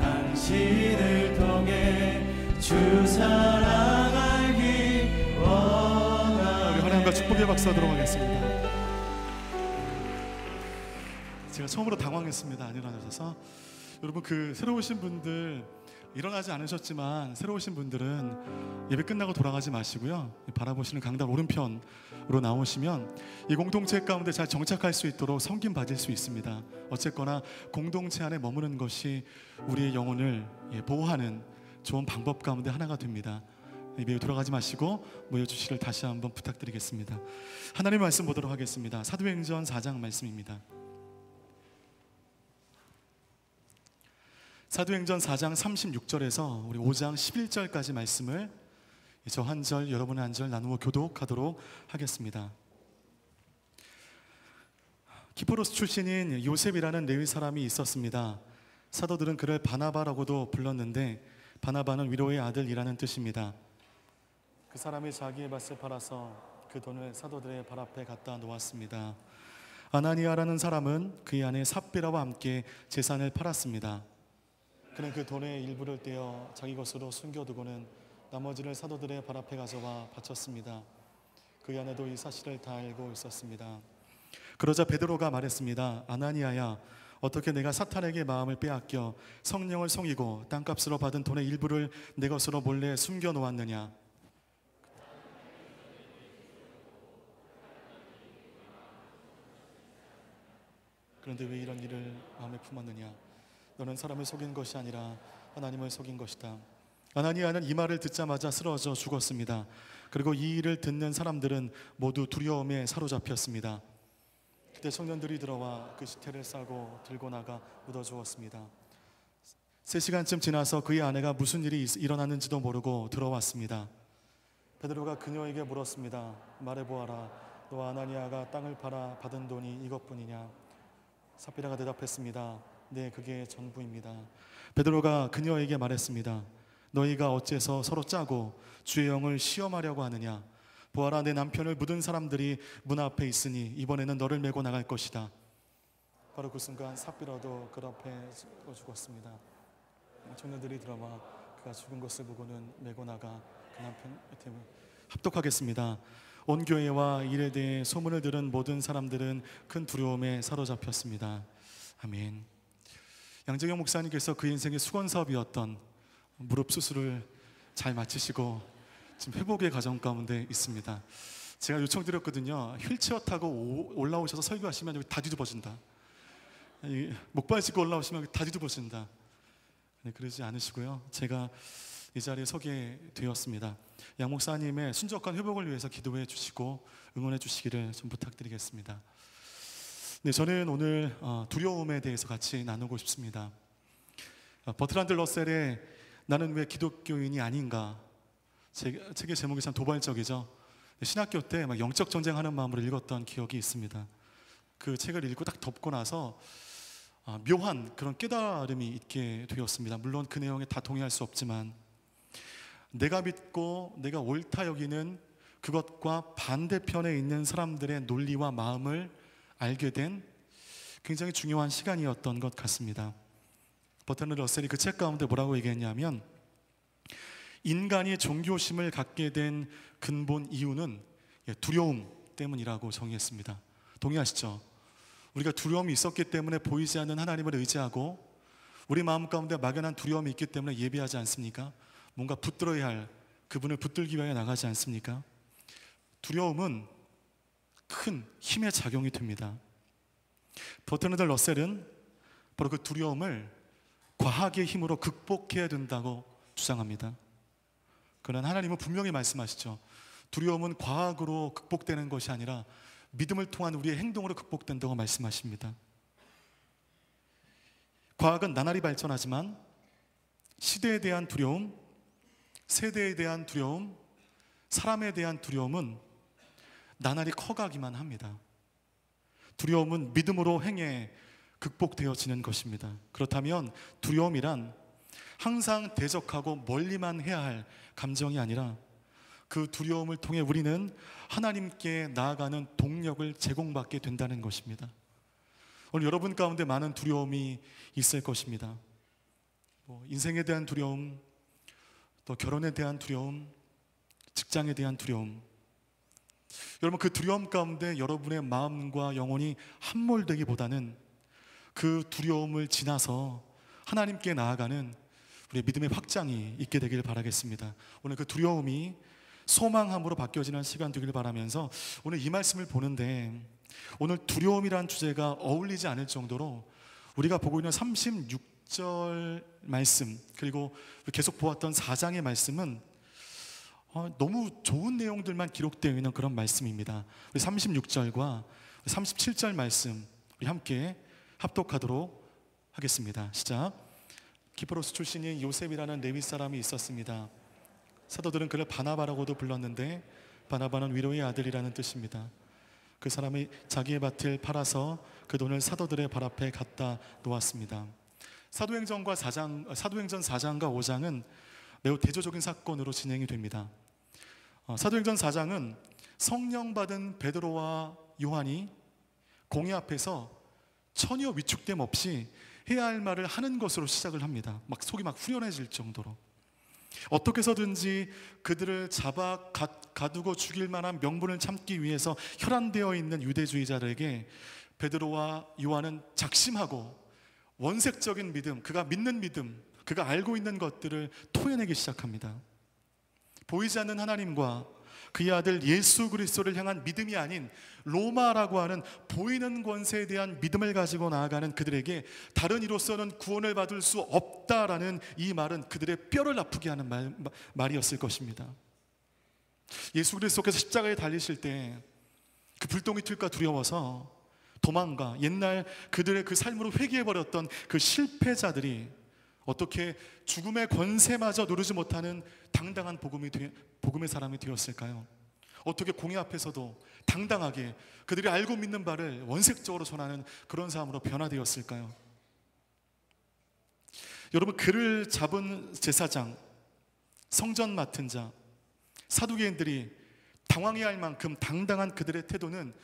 당신을 통해 주 사랑 알기 원하네. 우리 하나님과 축복의 박수 하도록 하겠습니다. 제가 처음으로 당황했습니다. 안 일어나셔서 여러분 그 새로 오신 분들 일어나지 않으셨지만 새로 오신 분들은 예배 끝나고 돌아가지 마시고요. 바라보시는 강단 오른편으로 나오시면 이 공동체 가운데 잘 정착할 수 있도록 섬김 받을 수 있습니다. 어쨌거나 공동체 안에 머무는 것이 우리의 영혼을 보호하는 좋은 방법 가운데 하나가 됩니다. 예배에 돌아가지 마시고 모여주시를 다시 한번 부탁드리겠습니다. 하나님의 말씀 보도록 하겠습니다. 사도행전 4장 말씀입니다. 사도행전 4장 36절에서 우리 5장 11절까지 말씀을 저 한 절 여러분 한 절 나누어 교독하도록 하겠습니다. 키프로스 출신인 요셉이라는 레위 사람이 있었습니다. 사도들은 그를 바나바라고도 불렀는데 바나바는 위로의 아들이라는 뜻입니다. 그 사람이 자기의 밭을 팔아서 그 돈을 사도들의 발 앞에 갖다 놓았습니다. 아나니아라는 사람은 그의 아내 삽비라와 함께 재산을 팔았습니다. 그는 그 돈의 일부를 떼어 자기 것으로 숨겨두고는 나머지를 사도들의 발 앞에 가져와 바쳤습니다. 그의 아내도 이 사실을 다 알고 있었습니다. 그러자 베드로가 말했습니다. 아나니아야, 어떻게 내가 사탄에게 마음을 빼앗겨 성령을 속이고 땅값으로 받은 돈의 일부를 내 것으로 몰래 숨겨놓았느냐? 그런데 왜 이런 일을 마음에 품었느냐? 너는 사람을 속인 것이 아니라 하나님을 속인 것이다. 아나니아는 이 말을 듣자마자 쓰러져 죽었습니다. 그리고 이 일을 듣는 사람들은 모두 두려움에 사로잡혔습니다. 그때 청년들이 들어와 그 시체를 싸고 들고 나가 묻어주었습니다. 3시간쯤 지나서 그의 아내가 무슨 일이 일어났는지도 모르고 들어왔습니다. 베드로가 그녀에게 물었습니다. 말해보아라. 너와 아나니아가 땅을 팔아 받은 돈이 이것뿐이냐? 삽비라가 대답했습니다. 네, 그게 전부입니다. 베드로가 그녀에게 말했습니다. 너희가 어째서 서로 짜고 주의 영을 시험하려고 하느냐? 보아라, 내 남편을 묻은 사람들이 문 앞에 있으니 이번에는 너를 메고 나갈 것이다. 바로 그 순간 삽비라도 그 앞에 죽었습니다. 청년들이 들어와 그가 죽은 것을 보고는 메고 나가 그 남편 밑에 합독하겠습니다. 온 교회와 일에 대해 소문을 들은 모든 사람들은 큰 두려움에 사로잡혔습니다. 아멘. 양재경 목사님께서 그 인생의 수건 사업이었던 무릎 수술을 잘 마치시고 지금 회복의 과정 가운데 있습니다. 제가 요청드렸거든요. 휠체어 타고 올라오셔서 설교하시면 여기 다 뒤집어진다. 목발 짚고 올라오시면 여기 다 뒤집어진다. 네, 그러지 않으시고요. 제가 이 자리에 서게 되었습니다. 양 목사님의 순적한 회복을 위해서 기도해 주시고 응원해 주시기를 좀 부탁드리겠습니다. 네, 저는 오늘 두려움에 대해서 같이 나누고 싶습니다. 버트란드 러셀의 나는 왜 기독교인이 아닌가, 책의 제목이 참 도발적이죠. 신학교 때 막 영적 전쟁하는 마음으로 읽었던 기억이 있습니다. 그 책을 읽고 딱 덮고 나서 묘한 그런 깨달음이 있게 되었습니다. 물론 그 내용에 다 동의할 수 없지만 내가 믿고 내가 옳다 여기는 그것과 반대편에 있는 사람들의 논리와 마음을 알게 된 굉장히 중요한 시간이었던 것 같습니다. 버트란드 러셀이 그 책 가운데 뭐라고 얘기했냐면, 인간이 종교심을 갖게 된 근본 이유는 두려움 때문이라고 정의했습니다. 동의하시죠? 우리가 두려움이 있었기 때문에 보이지 않는 하나님을 의지하고 우리 마음 가운데 막연한 두려움이 있기 때문에 예배하지 않습니까? 뭔가 붙들어야 할 그분을 붙들기 위하여 나가지 않습니까? 두려움은 큰 힘의 작용이 됩니다. 버트란드 러셀은 바로 그 두려움을 과학의 힘으로 극복해야 된다고 주장합니다. 그러나 하나님은 분명히 말씀하시죠. 두려움은 과학으로 극복되는 것이 아니라 믿음을 통한 우리의 행동으로 극복된다고 말씀하십니다. 과학은 나날이 발전하지만 시대에 대한 두려움, 세대에 대한 두려움, 사람에 대한 두려움은 나날이 커가기만 합니다. 두려움은 믿음으로 행해 극복되어지는 것입니다. 그렇다면 두려움이란 항상 대적하고 멀리만 해야 할 감정이 아니라 그 두려움을 통해 우리는 하나님께 나아가는 동력을 제공받게 된다는 것입니다. 오늘 여러분 가운데 많은 두려움이 있을 것입니다. 인생에 대한 두려움, 또 결혼에 대한 두려움, 직장에 대한 두려움. 여러분, 그 두려움 가운데 여러분의 마음과 영혼이 함몰되기보다는 그 두려움을 지나서 하나님께 나아가는 우리의 믿음의 확장이 있게 되길 바라겠습니다. 오늘 그 두려움이 소망함으로 바뀌어지는 시간 되길 바라면서 오늘 이 말씀을 보는데, 오늘 두려움이란 주제가 어울리지 않을 정도로 우리가 보고 있는 36절 말씀, 그리고 계속 보았던 4장의 말씀은 너무 좋은 내용들만 기록되어 있는 그런 말씀입니다. 우리 36절과 37절 말씀 우리 함께 합독하도록 하겠습니다. 시작. 기프로스 출신인 요셉이라는 레위 사람이 있었습니다. 사도들은 그를 바나바라고도 불렀는데 바나바는 위로의 아들이라는 뜻입니다. 그 사람이 자기의 밭을 팔아서 그 돈을 사도들의 발 앞에 갖다 놓았습니다. 사도행전 4장과 5장은 매우 대조적인 사건으로 진행이 됩니다. 사도행전 4장은 성령 받은 베드로와 요한이 공회 앞에서 전혀 위축됨 없이 해야 할 말을 하는 것으로 시작을 합니다. 속이 후련해질 정도로 어떻게 해서든지 그들을 잡아 가두고 죽일 만한 명분을 참기 위해서 혈안되어 있는 유대주의자들에게 베드로와 요한은 작심하고 원색적인 믿음, 그가 믿는 믿음, 그가 알고 있는 것들을 토해내기 시작합니다. 보이지 않는 하나님과 그의 아들 예수 그리스도를 향한 믿음이 아닌 로마라고 하는 보이는 권세에 대한 믿음을 가지고 나아가는 그들에게 다른 이로서는 구원을 받을 수 없다라는 이 말은 그들의 뼈를 아프게 하는 말이었을 것입니다. 예수 그리스도께서 십자가에 달리실 때 그 불똥이 튈까 두려워서 도망가 옛날 그들의 그 삶으로 회개해버렸던 그 실패자들이 어떻게 죽음의 권세마저 누르지 못하는 당당한 복음의 사람이 되었을까요? 어떻게 공회 앞에서도 당당하게 그들이 알고 믿는 바를 원색적으로 전하는 그런 사람으로 변화되었을까요? 여러분, 그를 잡은 제사장, 성전 맡은 자, 사두개인들이 당황해야 할 만큼 당당한 그들의 태도는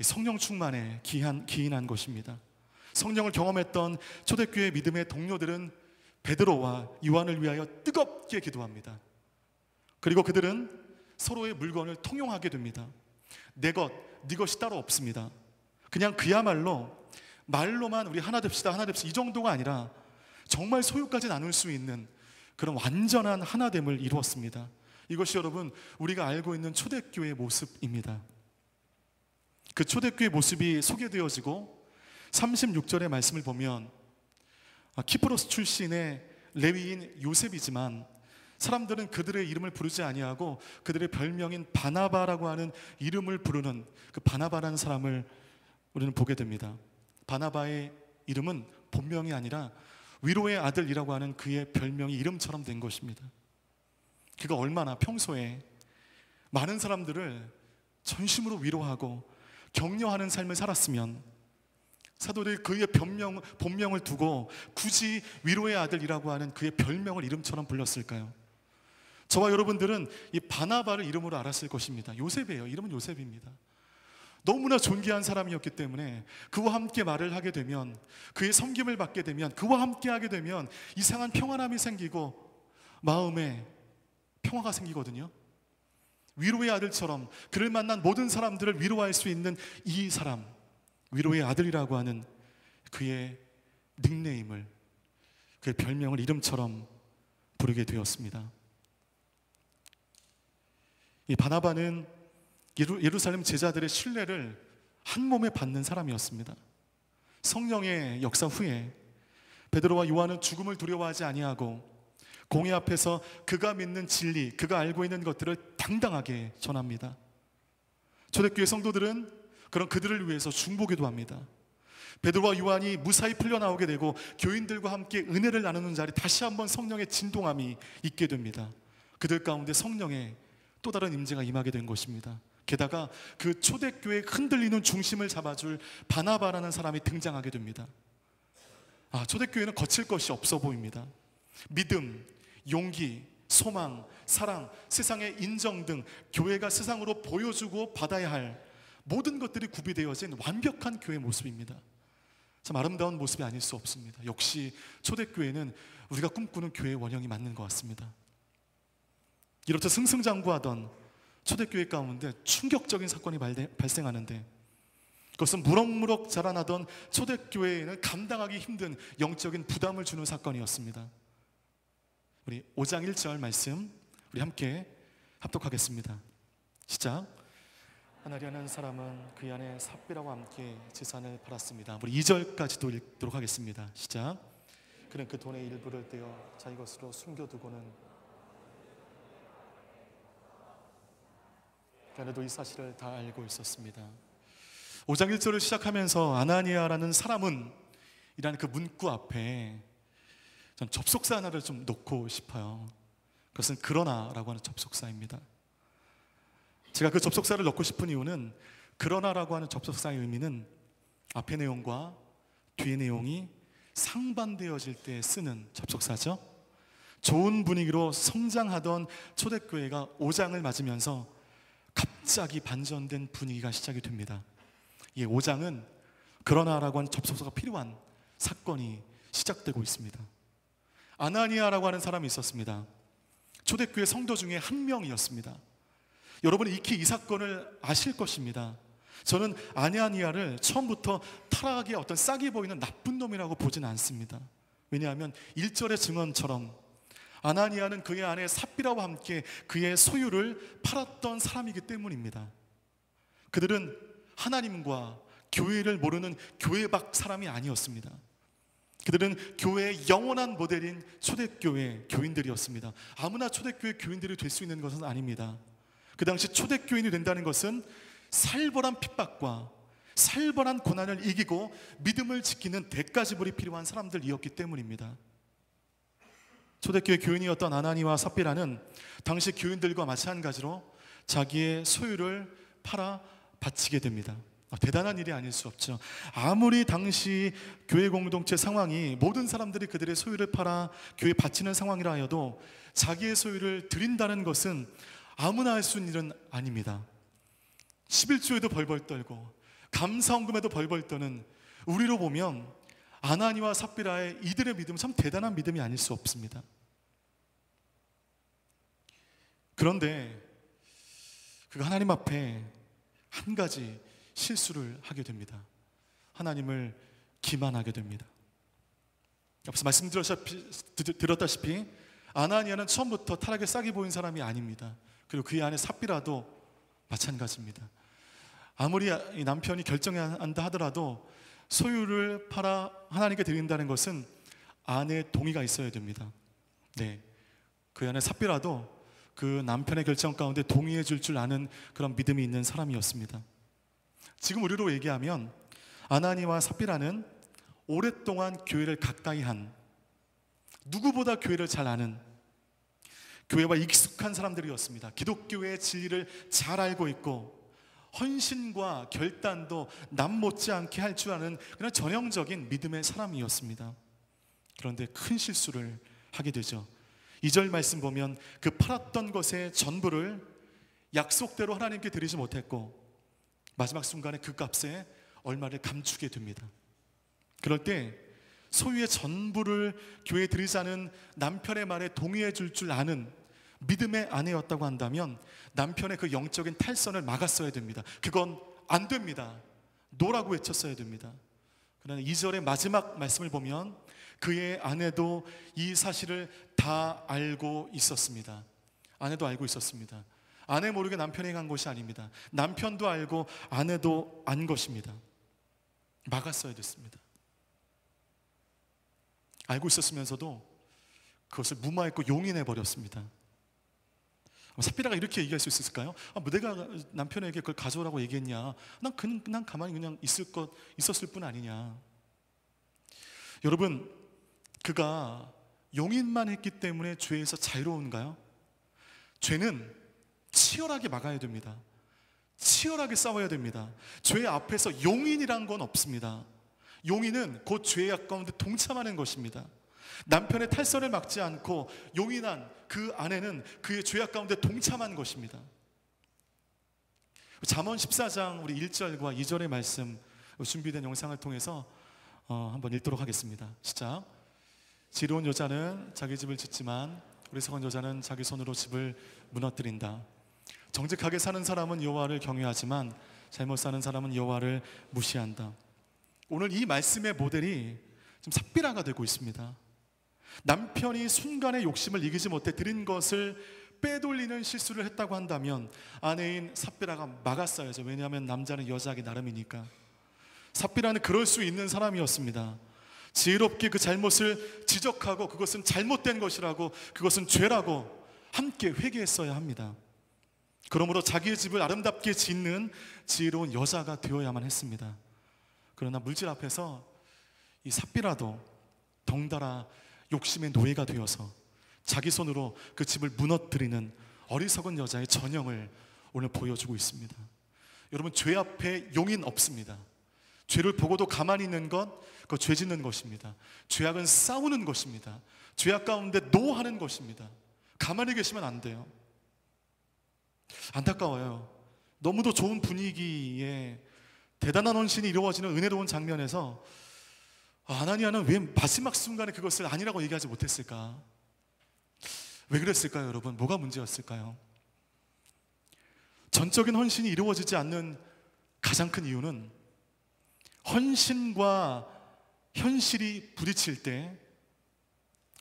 성령 충만에 기인한 것입니다. 성령을 경험했던 초대교회 믿음의 동료들은 베드로와 요한을 위하여 뜨겁게 기도합니다. 그리고 그들은 서로의 물건을 통용하게 됩니다. 내 것, 네 것이 따로 없습니다. 그냥 그야말로 말로만 우리 하나 됩시다, 하나 됩시다 이 정도가 아니라 정말 소유까지 나눌 수 있는 그런 완전한 하나됨을 이루었습니다. 이것이 여러분 우리가 알고 있는 초대교회의 모습입니다. 그 초대교회의 모습이 소개되어지고 36절의 말씀을 보면 키프로스 출신의 레위인 요셉이지만 사람들은 그들의 이름을 부르지 아니하고 그들의 별명인 바나바라고 하는 이름을 부르는 그 바나바라는 사람을 우리는 보게 됩니다. 바나바의 이름은 본명이 아니라 위로의 아들이라고 하는 그의 별명이 이름처럼 된 것입니다. 그가 얼마나 평소에 많은 사람들을 전심으로 위로하고 격려하는 삶을 살았으면 사도들이 그의 본명을 두고 굳이 위로의 아들이라고 하는 그의 별명을 이름처럼 불렀을까요? 저와 여러분들은 이 바나바를 이름으로 알았을 것입니다. 요셉이에요. 이름은 요셉입니다. 너무나 존귀한 사람이었기 때문에 그와 함께 말을 하게 되면, 그의 섬김을 받게 되면, 그와 함께 하게 되면 이상한 평안함이 생기고 마음에 평화가 생기거든요. 위로의 아들처럼 그를 만난 모든 사람들을 위로할 수 있는 이 사람, 위로의 아들이라고 하는 그의 닉네임을, 그의 별명을 이름처럼 부르게 되었습니다. 이 바나바는 예루살렘 제자들의 신뢰를 한 몸에 받는 사람이었습니다. 성령의 역사 후에 베드로와 요한은 죽음을 두려워하지 아니하고 공회 앞에서 그가 믿는 진리, 그가 알고 있는 것들을 당당하게 전합니다. 초대교회 성도들은 그런 그들을 위해서 중보기도 합니다. 베드로와 요한이 무사히 풀려나오게 되고 교인들과 함께 은혜를 나누는 자리, 다시 한번 성령의 진동함이 있게 됩니다. 그들 가운데 성령의 또 다른 임재가 임하게 된 것입니다. 게다가 그 초대교회의 흔들리는 중심을 잡아줄 바나바라는 사람이 등장하게 됩니다. 초대교회는 거칠 것이 없어 보입니다. 믿음, 용기, 소망, 사랑, 세상의 인정 등 교회가 세상으로 보여주고 받아야 할 모든 것들이 구비되어진 완벽한 교회 모습입니다. 참 아름다운 모습이 아닐 수 없습니다. 역시 초대교회는 우리가 꿈꾸는 교회의 원형이 맞는 것 같습니다. 이렇듯 승승장구하던 초대교회 가운데 충격적인 사건이 발생하는데, 그것은 무럭무럭 자라나던 초대교회에는 감당하기 힘든 영적인 부담을 주는 사건이었습니다. 우리 5장 1절 말씀 우리 함께 합독하겠습니다. 시작. 하나리라는 사람은 그 안에 삽비라와 함께 재산을 팔았습니다. 우리 2절까지도 읽도록 하겠습니다. 시작. 그는 그 돈의 일부를 떼어 자기 것으로 숨겨두고는 그래도 이 사실을 다 알고 있었습니다. 5장 1절을 시작하면서 아나니아라는 사람은 이라는 그 문구 앞에 전 접속사 하나를 좀 놓고 싶어요. 그것은 그러나라고 하는 접속사입니다. 제가 그 접속사를 넣고 싶은 이유는 그러나라고 하는 접속사의 의미는 앞의 내용과 뒤의 내용이 상반되어질 때 쓰는 접속사죠. 좋은 분위기로 성장하던 초대교회가 5장을 맞으면서 갑자기 반전된 분위기가 시작이 됩니다. 이 5장은 그러나라고 하는 접속사가 필요한 사건이 시작되고 있습니다. 아나니아라고 하는 사람이 있었습니다. 초대교회 성도 중에 한 명이었습니다. 여러분은 익히 이 사건을 아실 것입니다. 저는 아나니아를 처음부터 타락의 어떤 싹이 보이는 나쁜 놈이라고 보진 않습니다. 왜냐하면 1절의 증언처럼 아나니아는 그의 아내 삽비라와 함께 그의 소유를 팔았던 사람이기 때문입니다. 그들은 하나님과 교회를 모르는 교회 밖 사람이 아니었습니다. 그들은 교회의 영원한 모델인 초대교회 교인들이었습니다. 아무나 초대교회 교인들이 될 수 있는 것은 아닙니다. 그 당시 초대교인이 된다는 것은 살벌한 핍박과 살벌한 고난을 이기고 믿음을 지키는 대가지불이 필요한 사람들이었기 때문입니다. 초대교회 교인이었던 아나니와 삽비라는 당시 교인들과 마찬가지로 자기의 소유를 팔아 바치게 됩니다. 대단한 일이 아닐 수 없죠. 아무리 당시 교회 공동체 상황이 모든 사람들이 그들의 소유를 팔아 교회에 바치는 상황이라 하여도 자기의 소유를 드린다는 것은 아무나 할 수 있는 일은 아닙니다. 11조에도 벌벌 떨고 감사헌금에도 벌벌 떠는 우리로 보면 아나니와 삽비라의 이들의 믿음은 참 대단한 믿음이 아닐 수 없습니다. 그런데 그가 하나님 앞에 한 가지 실수를 하게 됩니다. 하나님을 기만하게 됩니다. 앞서 말씀드렸다시피 아나니아는 처음부터 타락의 싹이 보인 사람이 아닙니다. 그리고 그의 아내 삽비라도 마찬가지입니다. 아무리 이 남편이 결정한다 하더라도 소유를 팔아 하나님께 드린다는 것은 아내의 동의가 있어야 됩니다. 네, 그 아내 삽비라도 그 남편의 결정 가운데 동의해 줄 아는 그런 믿음이 있는 사람이었습니다. 지금 우리로 얘기하면 아나니와 삽비라는 오랫동안 교회를 가까이 한, 누구보다 교회를 잘 아는, 교회와 익숙한 사람들이었습니다. 기독교의 진리를 잘 알고 있고 헌신과 결단도 남 못지않게 할 줄 아는 그런 전형적인 믿음의 사람이었습니다. 그런데 큰 실수를 하게 되죠. 2절 말씀 보면 그 팔았던 것의 전부를 약속대로 하나님께 드리지 못했고 마지막 순간에 그 값에 얼마를 감추게 됩니다. 그럴 때 소유의 전부를 교회에 드리자는 남편의 말에 동의해 줄 아는 믿음의 아내였다고 한다면 남편의 그 영적인 탈선을 막았어야 됩니다. 그건 안 됩니다. 노라고 외쳤어야 됩니다. 그러나 2절의 마지막 말씀을 보면 그의 아내도 이 사실을 다 알고 있었습니다. 아내도 알고 있었습니다. 아내 모르게 남편이 간 것이 아닙니다. 남편도 알고 아내도 안 것입니다. 막았어야 됐습니다. 알고 있었으면서도 그것을 무마했고 용인해 버렸습니다. 삽비라가 이렇게 얘기할 수 있을까요? 내가 남편에게 그걸 가져오라고 얘기했냐? 난 가만히 그냥 있었을 뿐 아니냐? 여러분, 그가 용인만 했기 때문에 죄에서 자유로운가요? 죄는 치열하게 막아야 됩니다. 치열하게 싸워야 됩니다. 죄 앞에서 용인이란 건 없습니다. 용인은 곧 죄의 악 가운데 동참하는 것입니다. 남편의 탈선을 막지 않고 용인한 그 아내는 그의 죄악 가운데 동참한 것입니다. 잠언 14장 우리 1절과 2절의 말씀 준비된 영상을 통해서 한번 읽도록 하겠습니다. 시작. 지혜로운 여자는 자기 집을 짓지만 어리석은 여자는 자기 손으로 집을 무너뜨린다. 정직하게 사는 사람은 여호와를 경외하지만 잘못 사는 사람은 여호와를 무시한다. 오늘 이 말씀의 모델이 좀 삽비라가 되고 있습니다. 남편이 순간의 욕심을 이기지 못해 드린 것을 빼돌리는 실수를 했다고 한다면 아내인 삽비라가 막았어야죠. 왜냐하면 남자는 여자하기 나름이니까. 삽비라는 그럴 수 있는 사람이었습니다. 지혜롭게 그 잘못을 지적하고 그것은 잘못된 것이라고, 그것은 죄라고 함께 회개했어야 합니다. 그러므로 자기의 집을 아름답게 짓는 지혜로운 여자가 되어야만 했습니다. 그러나 물질 앞에서 이 삽비라도 덩달아 욕심의 노예가 되어서 자기 손으로 그 집을 무너뜨리는 어리석은 여자의 전형을 오늘 보여주고 있습니다. 여러분, 죄 앞에 용인 없습니다. 죄를 보고도 가만히 있는 것, 그거 죄 짓는 것입니다. 죄악은 싸우는 것입니다. 죄악 가운데 노하는 것입니다. 가만히 계시면 안 돼요. 안타까워요. 너무도 좋은 분위기에 대단한 헌신이 이루어지는 은혜로운 장면에서 아나니아는 왜 마지막 순간에 그것을 아니라고 얘기하지 못했을까? 왜 그랬을까요, 여러분? 뭐가 문제였을까요? 전적인 헌신이 이루어지지 않는 가장 큰 이유는 헌신과 현실이 부딪힐 때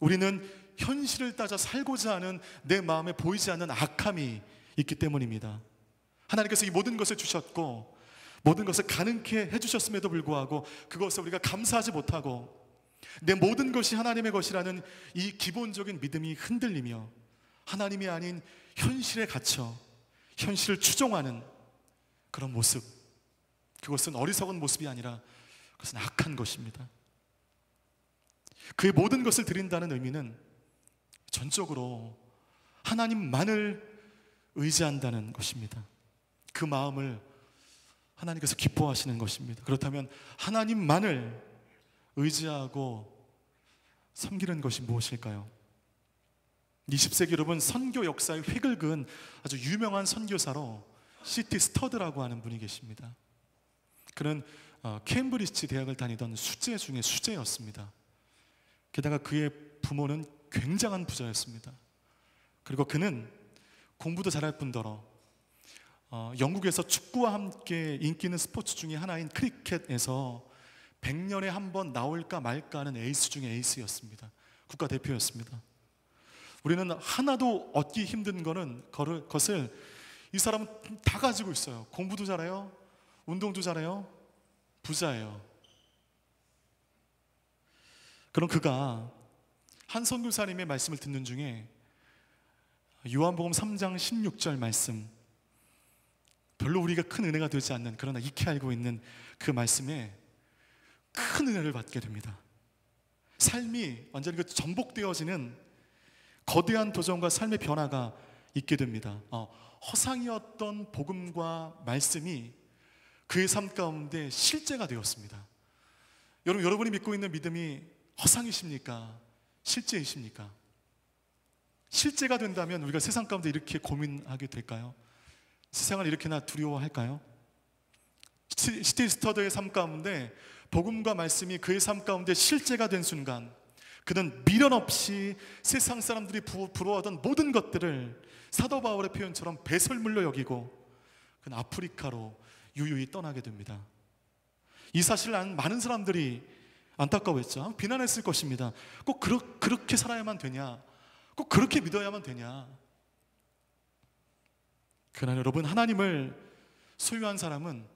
우리는 현실을 따져 살고자 하는 내 마음에 보이지 않는 악함이 있기 때문입니다. 하나님께서 이 모든 것을 주셨고 모든 것을 가능케 해주셨음에도 불구하고 그것을 우리가 감사하지 못하고 내 모든 것이 하나님의 것이라는 이 기본적인 믿음이 흔들리며 하나님이 아닌 현실에 갇혀 현실을 추종하는 그런 모습, 그것은 어리석은 모습이 아니라 그것은 악한 것입니다. 그의 모든 것을 드린다는 의미는 전적으로 하나님만을 의지한다는 것입니다. 그 마음을 하나님께서 기뻐하시는 것입니다. 그렇다면 하나님만을 의지하고 섬기는 것이 무엇일까요? 20세기 여러분, 선교 역사의 획을 그은 아주 유명한 선교사로 C.T. 스터드라고 하는 분이 계십니다. 그는 케임브리지 대학을 다니던 수재 중에 수재였습니다. 게다가 그의 부모는 굉장한 부자였습니다. 그리고 그는 공부도 잘할 뿐더러 영국에서 축구와 함께 인기 있는 스포츠 중에 하나인 크리켓에서 100년에 한 번 나올까 말까 하는 에이스 중에 에이스였습니다. 국가대표였습니다. 우리는 하나도 얻기 힘든 것을 이 사람은 다 가지고 있어요. 공부도 잘해요, 운동도 잘해요, 부자예요. 그럼 그가 한 선교사님의 말씀을 듣는 중에 요한복음 3장 16절 말씀, 별로 우리가 큰 은혜가 되지 않는, 그러나 익히 알고 있는 그 말씀에 큰 은혜를 받게 됩니다. 삶이 완전히 그 전복되어지는 거대한 도전과 삶의 변화가 있게 됩니다. 허상이었던 복음과 말씀이 그의 삶 가운데 실제가 되었습니다. 여러분이 믿고 있는 믿음이 허상이십니까? 실제이십니까? 실제가 된다면 우리가 세상 가운데 이렇게 고민하게 될까요? 세상을 이렇게나 두려워할까요? 스티브 스터더의 삶 가운데 복음과 말씀이 그의 삶 가운데 실제가 된 순간, 그는 미련 없이 세상 사람들이 부러워하던 모든 것들을 사도 바울의 표현처럼 배설물로 여기고 그는 아프리카로 유유히 떠나게 됩니다. 이 사실을 아는 많은 사람들이 안타까워했죠. 비난했을 것입니다. 꼭 그렇게 살아야만 되냐? 꼭 그렇게 믿어야만 되냐? 그러나 여러분, 하나님을 소유한 사람은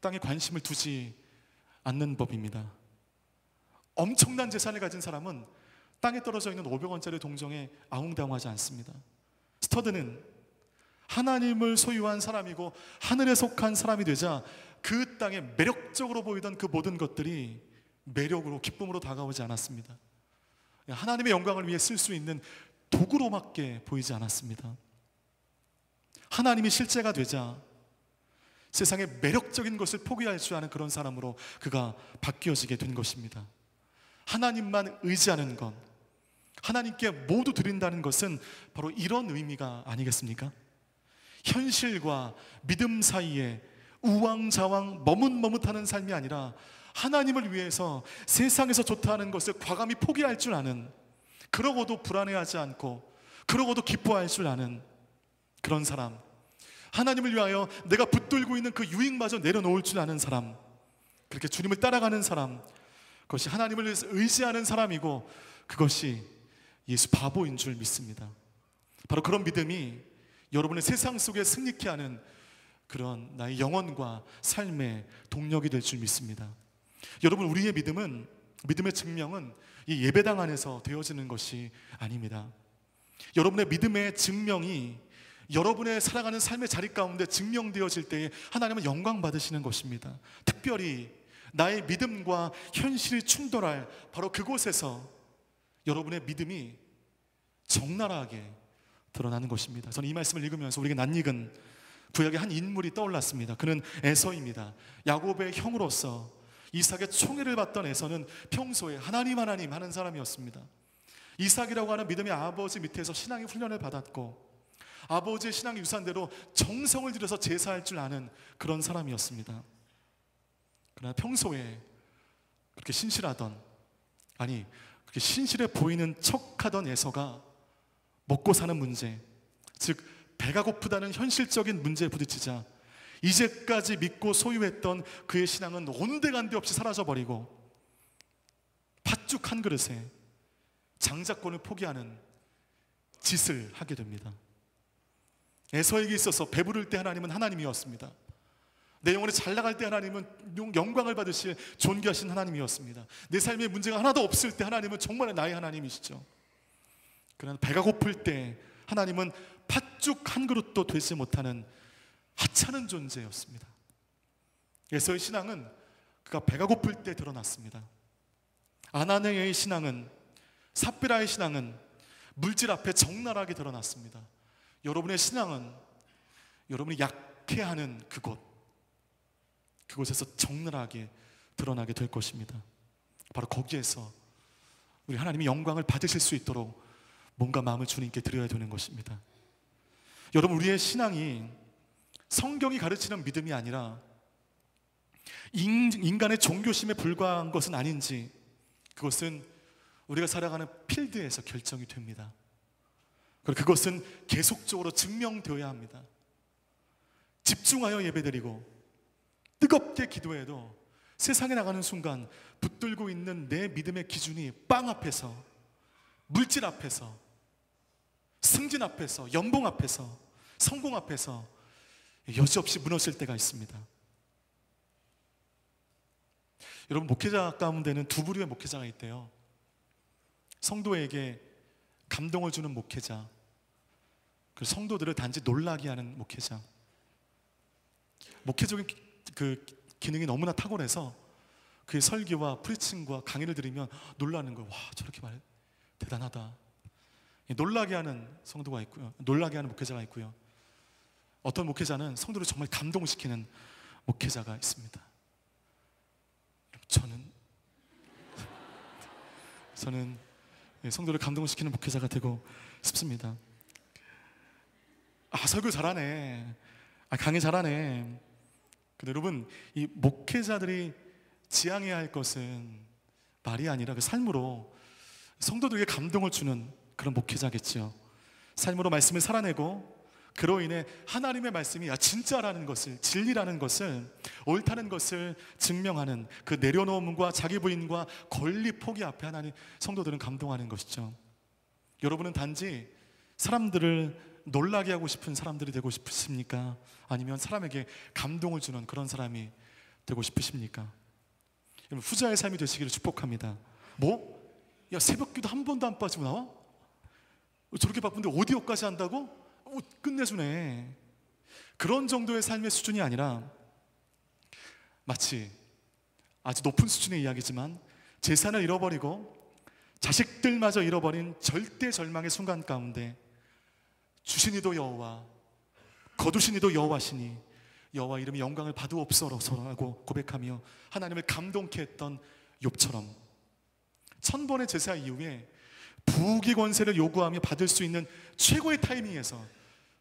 땅에 관심을 두지 않는 법입니다. 엄청난 재산을 가진 사람은 땅에 떨어져 있는 500원짜리 동정에 아웅다웅하지 않습니다. 스터드는 하나님을 소유한 사람이고 하늘에 속한 사람이 되자 그 땅에 매력적으로 보이던 그 모든 것들이 매력으로, 기쁨으로 다가오지 않았습니다. 하나님의 영광을 위해 쓸 수 있는 도구로밖에 보이지 않았습니다. 하나님이 실제가 되자 세상의 매력적인 것을 포기할 줄 아는 그런 사람으로 그가 바뀌어지게 된 것입니다. 하나님만 의지하는 것, 하나님께 모두 드린다는 것은 바로 이런 의미가 아니겠습니까? 현실과 믿음 사이에 우왕좌왕 머뭇머뭇하는 삶이 아니라 하나님을 위해서 세상에서 좋다 하는 것을 과감히 포기할 줄 아는, 그러고도 불안해하지 않고 그러고도 기뻐할 줄 아는 그런 사람, 하나님을 위하여 내가 붙들고 있는 그 유익마저 내려놓을 줄 아는 사람, 그렇게 주님을 따라가는 사람, 그것이 하나님을 위해서 의지하는 사람이고 그것이 예수 바보인 줄 믿습니다. 바로 그런 믿음이 여러분의 세상 속에 승리케 하는 그런 나의 영혼과 삶의 동력이 될 줄 믿습니다. 여러분, 우리의 믿음은, 믿음의 증명은 이 예배당 안에서 되어지는 것이 아닙니다. 여러분의 믿음의 증명이 여러분의 살아가는 삶의 자리 가운데 증명되어질 때에 하나님은 영광 받으시는 것입니다. 특별히 나의 믿음과 현실이 충돌할 바로 그곳에서 여러분의 믿음이 적나라하게 드러나는 것입니다. 저는 이 말씀을 읽으면서 우리에게 낯익은 구약의 한 인물이 떠올랐습니다. 그는 에서입니다. 야곱의 형으로서 이삭의 총애를 받던 에서는 평소에 하나님 하는 사람이었습니다. 이삭이라고 하는 믿음의 아버지 밑에서 신앙의 훈련을 받았고 아버지의 신앙의 유산대로 정성을 들여서 제사할 줄 아는 그런 사람이었습니다. 그러나 평소에 그렇게 신실하던, 아니 그렇게 신실해 보이는 척하던 에서가 먹고 사는 문제, 즉 배가 고프다는 현실적인 문제에 부딪히자 이제까지 믿고 소유했던 그의 신앙은 온데간데 없이 사라져버리고 팥죽 한 그릇에 장자권을 포기하는 짓을 하게 됩니다. 에서에게 있어서 배부를 때 하나님은 하나님이었습니다. 내 영혼이 잘 나갈 때 하나님은 영광을 받으실 존귀하신 하나님이었습니다. 내 삶에 문제가 하나도 없을 때 하나님은 정말 나의 하나님이시죠. 그러나 배가 고플 때 하나님은 팥죽 한 그릇도 되지 못하는 하찮은 존재였습니다. 에서의 신앙은 그가 배가 고플 때 드러났습니다. 아나니아의 신앙은, 삽비라의 신앙은 물질 앞에 적나라하게 드러났습니다. 여러분의 신앙은 여러분이 약해하는 그곳에서 적나라하게 드러나게 될 것입니다. 바로 거기에서 우리 하나님이 영광을 받으실 수 있도록 뭔가 마음을 주님께 드려야 되는 것입니다. 여러분, 우리의 신앙이 성경이 가르치는 믿음이 아니라 인간의 종교심에 불과한 것은 아닌지, 그것은 우리가 살아가는 필드에서 결정이 됩니다. 그리고 그것은 계속적으로 증명되어야 합니다. 집중하여 예배드리고 뜨겁게 기도해도 세상에 나가는 순간 붙들고 있는 내 믿음의 기준이 빵 앞에서, 물질 앞에서, 승진 앞에서, 연봉 앞에서, 성공 앞에서 여지없이 무너질 때가 있습니다. 여러분, 목회자 가운데는 두 부류의 목회자가 있대요. 성도에게 감동을 주는 목회자, 그 성도들을 단지 놀라게 하는 목회자. 목회적인 그 기능이 너무나 탁월해서 그의 설교와 프리칭과 강의를 들으면 놀라는 거예요. 와, 저렇게 말 대단하다. 놀라게 하는 성도가 있고요, 놀라게 하는 목회자가 있고요, 어떤 목회자는 성도를 정말 감동시키는 목회자가 있습니다. 저는 성도를 감동시키는 목회자가 되고 싶습니다. 설교 잘하네, 강의 잘하네. 근데 여러분, 이 목회자들이 지향해야 할 것은 말이 아니라 그 삶으로 성도들에게 감동을 주는 그런 목회자겠죠. 삶으로 말씀을 살아내고 그로 인해 하나님의 말씀이 진짜라는 것을, 진리라는 것을, 옳다는 것을 증명하는 그 내려놓음과 자기 부인과 권리 포기 앞에 하나님 성도들은 감동하는 것이죠. 여러분은 단지 사람들을 놀라게 하고 싶은 사람들이 되고 싶으십니까? 아니면 사람에게 감동을 주는 그런 사람이 되고 싶으십니까? 여러분, 후자의 삶이 되시기를 축복합니다. 새벽기도 한 번도 안 빠지고 나와? 저렇게 바쁜데 오디오까지 한다고? 끝내주네. 그런 정도의 삶의 수준이 아니라 마치 아주 높은 수준의 이야기지만 재산을 잃어버리고 자식들마저 잃어버린 절대 절망의 순간 가운데 주신 이도 여호와, 거두신 이도 여호와시니 여호와 이름의 영광을 받으옵소서라고 고백하며 하나님을 감동케 했던 욥처럼 1000번의 제사 이후에 부귀 권세를 요구하며 받을 수 있는 최고의 타이밍에서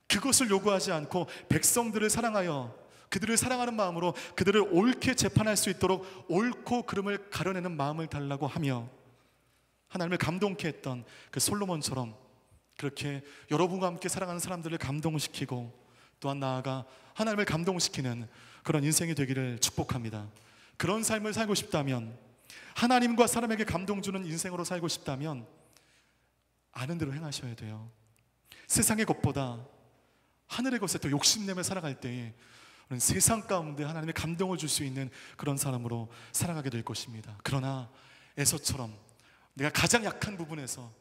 그것을 요구하지 않고 백성들을 사랑하여 그들을 사랑하는 마음으로 그들을 옳게 재판할 수 있도록 옳고 그름을 가려내는 마음을 달라고 하며 하나님을 감동케 했던 그 솔로몬처럼 그렇게 여러분과 함께 사랑하는 사람들을 감동시키고 또한 나아가 하나님을 감동시키는 그런 인생이 되기를 축복합니다. 그런 삶을 살고 싶다면, 하나님과 사람에게 감동 주는 인생으로 살고 싶다면 아는 대로 행하셔야 돼요. 세상의 것보다 하늘의 것에 더 욕심내며 살아갈 때에 세상 가운데 하나님의 감동을 줄 수 있는 그런 사람으로 살아가게 될 것입니다. 그러나 에서처럼 내가 가장 약한 부분에서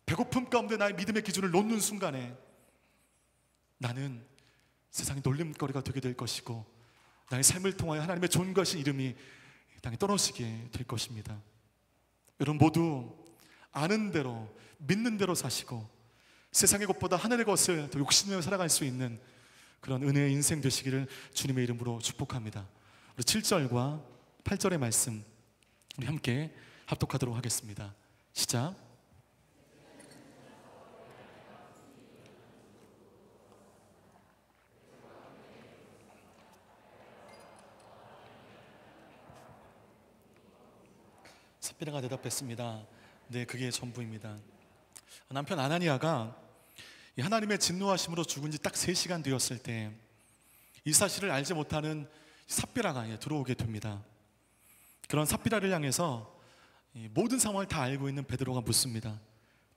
배고픔 가운데 나의 믿음의 기준을 놓는 순간에 나는 세상의 놀림거리가 되게 될 것이고 나의 삶을 통하여 하나님의 존귀하신 이름이 땅에 떨어지게 될 것입니다. 여러분 모두 아는 대로 믿는 대로 사시고 세상의 것보다 하늘의 것을 더 욕심내며 살아갈 수 있는 그런 은혜의 인생 되시기를 주님의 이름으로 축복합니다. 우리 7절과 8절의 말씀 우리 함께 합독하도록 하겠습니다. 시작. 삽비라가 대답했습니다. 네, 그게 전부입니다. 남편 아나니아가 하나님의 진노하심으로 죽은 지 딱 3시간 되었을 때 이 사실을 알지 못하는 삽비라가 들어오게 됩니다. 그런 삽비라를 향해서 모든 상황을 다 알고 있는 베드로가 묻습니다.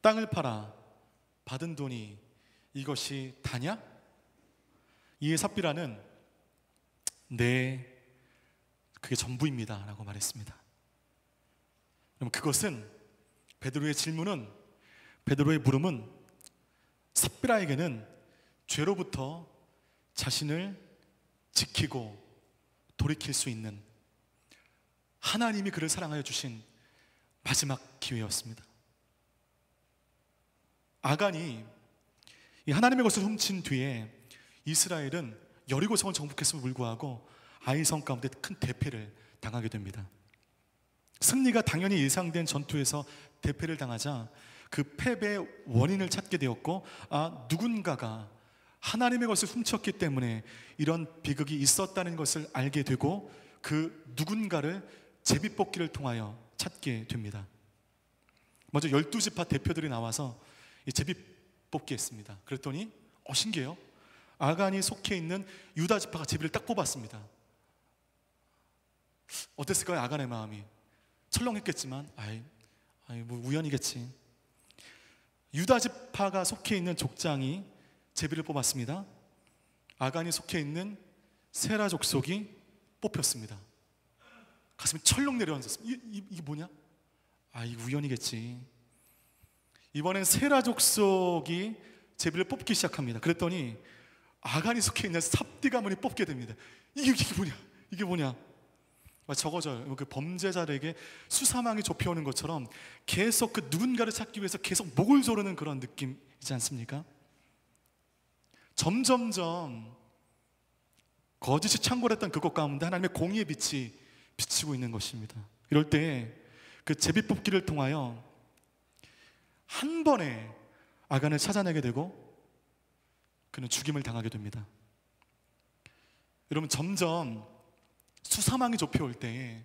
땅을 팔아 받은 돈이 이것이 다냐? 이에 삽비라는 네, 그게 전부입니다 라고 말했습니다. 그럼 그것은 베드로의 질문은, 베드로의 물음은 삽비라에게는 죄로부터 자신을 지키고 돌이킬 수 있는 하나님이 그를 사랑하여 주신 마지막 기회였습니다. 아간이 이 하나님의 것을 훔친 뒤에 이스라엘은 여리고성을 정복했음을 불구하고 아이성 가운데 큰 대패를 당하게 됩니다. 승리가 당연히 예상된 전투에서 대패를 당하자 그 패배의 원인을 찾게 되었고, 누군가가 하나님의 것을 훔쳤기 때문에 이런 비극이 있었다는 것을 알게 되고 그 누군가를 제비뽑기를 통하여 찾게 됩니다. 먼저 12지파 대표들이 나와서 제비뽑기 했습니다. 그랬더니 신기해요. 아간이 속해 있는 유다지파가 제비를 딱 뽑았습니다. 어땠을까요? 아간의 마음이 철렁했겠지만 뭐 우연이겠지. 유다 지파가 속해 있는 족장이 제비를 뽑았습니다. 아간이 속해 있는 세라 족속이 뽑혔습니다. 가슴이 철렁 내려앉았습니다. 이게 뭐냐? 이거 우연이겠지. 이번엔 세라 족속이 제비를 뽑기 시작합니다. 그랬더니 아간이 속해 있는 삽디 가문이 뽑게 됩니다. 이게 뭐냐? 이게 뭐냐? 적어져요. 그 범죄자들에게 수사망이 좁혀오는 것처럼 계속 그 누군가를 찾기 위해서 계속 목을 조르는 그런 느낌이지 않습니까? 점점점 거짓이 창궐했던 그곳 가운데 하나님의 공의의 빛이 비치고 있는 것입니다. 이럴 때 그 제비 뽑기를 통하여 한 번에 아간을 찾아내게 되고 그는 죽임을 당하게 됩니다. 여러분, 점점 수사망이 좁혀올 때에,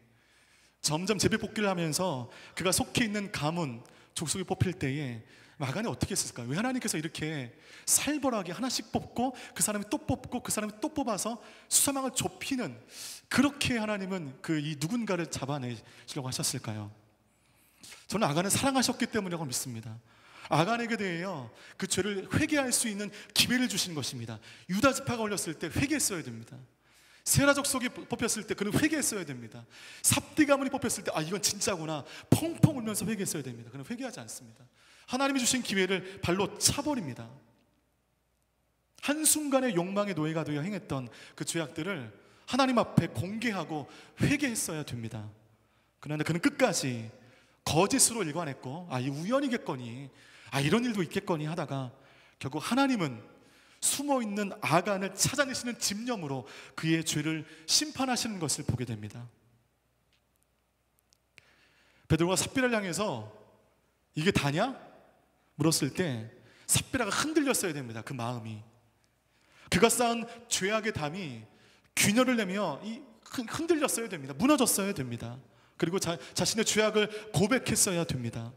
점점 제비 뽑기를 하면서 그가 속해 있는 가문, 족속이 뽑힐 때에 아간이 어떻게 했을까요? 왜 하나님께서 이렇게 살벌하게 하나씩 뽑고 그 사람이 또 뽑고 그 사람이 또 뽑아서 수사망을 좁히는, 그렇게 하나님은 이 누군가를 잡아내시려고 하셨을까요? 저는 아간을 사랑하셨기 때문이라고 믿습니다. 아간에게 대하여 그 죄를 회개할 수 있는 기회를 주신 것입니다. 유다 지파가 올렸을 때 회개했어야 됩니다. 세라 족속이 뽑혔을 때 그는 회개했어야 됩니다. 삽디 가문이 뽑혔을 때 이건 진짜구나 펑펑 울면서 회개했어야 됩니다. 그는 회개하지 않습니다. 하나님이 주신 기회를 발로 차버립니다. 한순간의 욕망의 노예가 되어 행했던 그 죄악들을 하나님 앞에 공개하고 회개했어야 됩니다. 그러나 그는 끝까지 거짓으로 일관했고 이 우연이겠거니 이런 일도 있겠거니 하다가 결국 하나님은 숨어있는 아간을 찾아내시는 집념으로 그의 죄를 심판하시는 것을 보게 됩니다. 베드로가 삽비라를 향해서 이게 다냐? 물었을 때 삽비라가 흔들렸어야 됩니다. 그 마음이, 그가 쌓은 죄악의 담이 균열을 내며 흔들렸어야 됩니다. 무너졌어야 됩니다. 그리고 자신의 죄악을 고백했어야 됩니다.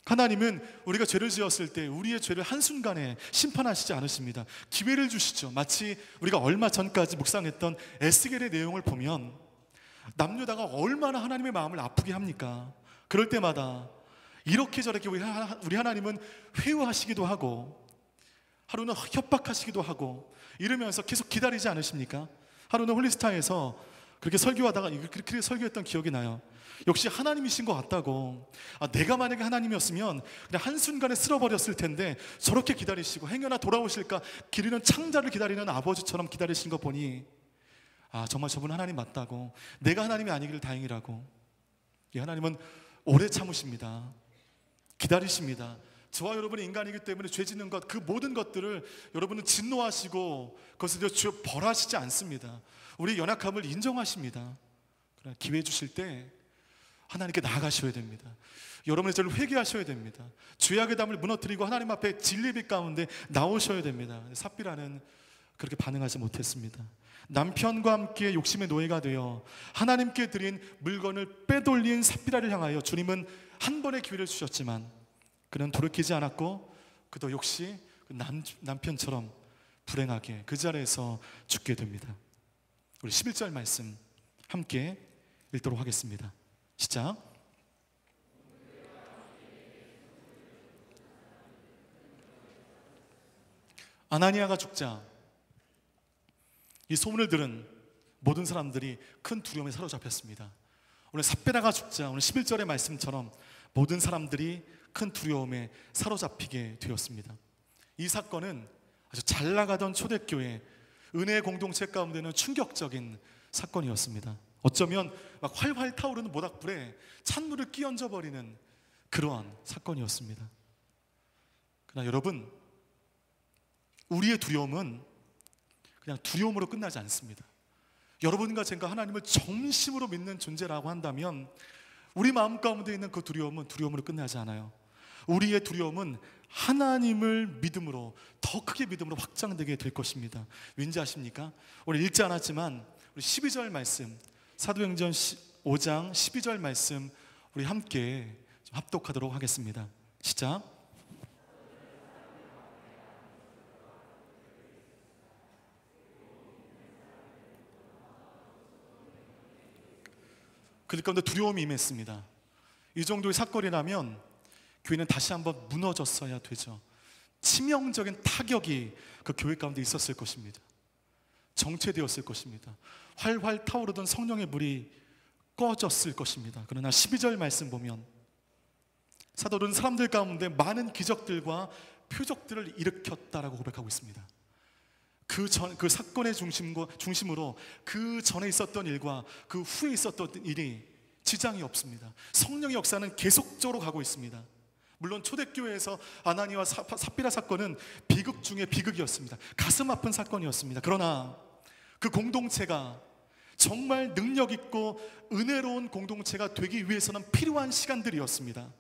하나님은 우리가 죄를 지었을 때 우리의 죄를 한순간에 심판하시지 않으십니다. 기회를 주시죠. 마치 우리가 얼마 전까지 묵상했던 에스겔의 내용을 보면 남유다가 얼마나 하나님의 마음을 아프게 합니까? 그럴 때마다 이렇게 저렇게 우리 하나님은 회유하시기도 하고 하루는 협박하시기도 하고 이러면서 계속 기다리지 않으십니까? 하루는 홀리스타에서 그렇게 설교하다가 그렇게 설교했던 기억이 나요. 역시 하나님이신 것 같다고. 내가 만약에 하나님이었으면 그냥 한순간에 쓸어버렸을 텐데 저렇게 기다리시고 행여나 돌아오실까 기르는 창자를 기다리는 아버지처럼 기다리신 거 보니 정말 저분 하나님 맞다고, 내가 하나님이 아니기를 다행이라고. 이 하나님은 오래 참으십니다. 기다리십니다. 저와 여러분이 인간이기 때문에 죄 짓는 것, 그 모든 것들을 여러분은 진노하시고 그것을 벌하시지 않습니다. 우리의 연약함을 인정하십니다. 그러나 기회 주실 때 하나님께 나아가셔야 됩니다. 여러분의 죄를 회개하셔야 됩니다. 죄악의 담을 무너뜨리고 하나님 앞에 진리의 빛 가운데 나오셔야 됩니다. 삽비라는 그렇게 반응하지 못했습니다. 남편과 함께 욕심의 노예가 되어 하나님께 드린 물건을 빼돌린 삽비라를 향하여 주님은 한 번의 기회를 주셨지만 그는 돌이키지 않았고 그도 역시 남편처럼 불행하게 그 자리에서 죽게 됩니다. 우리 11절 말씀 함께 읽도록 하겠습니다. 시작. 아나니아가 죽자 이 소문을 들은 모든 사람들이 큰 두려움에 사로잡혔습니다. 오늘 삽비라가 죽자 오늘 11절의 말씀처럼 모든 사람들이 큰 두려움에 사로잡히게 되었습니다. 이 사건은 아주 잘 나가던 초대교회 은혜의 공동체 가운데는 충격적인 사건이었습니다. 어쩌면 막 활활 타오르는 모닥불에 찬물을 끼얹어 버리는 그러한 사건이었습니다. 그러나 여러분, 우리의 두려움은 그냥 두려움으로 끝나지 않습니다. 여러분과 제가 하나님을 정심으로 믿는 존재라고 한다면 우리 마음 가운데 있는 그 두려움은 두려움으로 끝나지 않아요. 우리의 두려움은 하나님을 믿음으로, 더 크게 믿음으로 확장되게 될 것입니다. 왠지 아십니까? 오늘 읽지 않았지만 우리 12절 말씀, 사도행전 5장 12절 말씀 우리 함께 좀 합독하도록 하겠습니다. 시작. 그 가운데 두려움이 임했습니다. 이 정도의 사건이라면 교회는 다시 한번 무너졌어야 되죠. 치명적인 타격이 그 교회 가운데 있었을 것입니다. 정체되었을 것입니다. 활활 타오르던 성령의 불이 꺼졌을 것입니다. 그러나 12절 말씀 보면 사도는 사람들 가운데 많은 기적들과 표적들을 일으켰다라고 고백하고 있습니다. 그 사건의 중심으로 그 전에 있었던 일과 그 후에 있었던 일이 지장이 없습니다. 성령의 역사는 계속적으로 가고 있습니다. 물론 초대교회에서 아나니와 삽비라 사건은 비극 중에 비극이었습니다. 가슴 아픈 사건이었습니다. 그러나 그 공동체가 정말 능력 있고 은혜로운 공동체가 되기 위해서는 필요한 시간들이었습니다.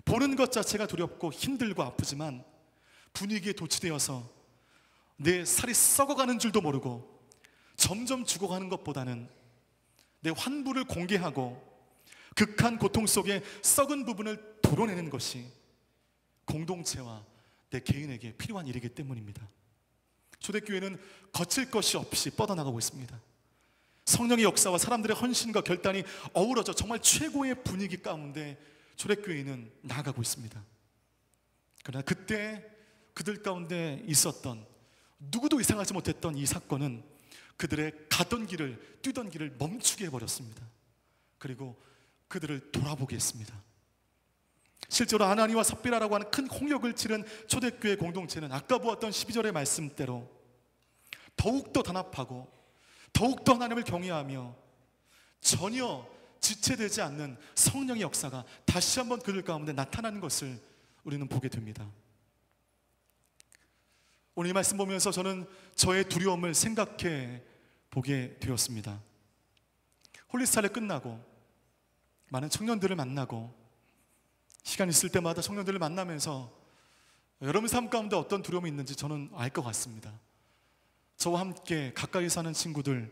보는 것 자체가 두렵고 힘들고 아프지만 분위기에 도취되어서 내 살이 썩어가는 줄도 모르고 점점 죽어가는 것보다는 내 환부를 공개하고 극한 고통 속에 썩은 부분을 도려내는 것이 공동체와 내 개인에게 필요한 일이기 때문입니다. 초대교회는 거칠 것이 없이 뻗어나가고 있습니다. 성령의 역사와 사람들의 헌신과 결단이 어우러져 정말 최고의 분위기 가운데 초대교회는 나아가고 있습니다. 그러나 그때 그들 가운데 있었던 누구도 예상하지 못했던 이 사건은 그들의 가던 길을, 뛰던 길을 멈추게 해버렸습니다. 그리고 그들을 돌아보게 했습니다. 실제로 아나니와 삽비라라고 하는 큰 홍역을 치른 초대교회 공동체는 아까 보았던 12절의 말씀대로 더욱더 단합하고 더욱더 하나님을 경외하며 전혀 지체되지 않는 성령의 역사가 다시 한번 그들 가운데 나타나는 것을 우리는 보게 됩니다. 오늘 이 말씀 보면서 저는 저의 두려움을 생각해 보게 되었습니다. 홀리스타를 끝나고 많은 청년들을 만나고 시간 있을 때마다 청년들을 만나면서 여러분 삶 가운데 어떤 두려움이 있는지 저는 알 것 같습니다. 저와 함께 가까이 사는 친구들,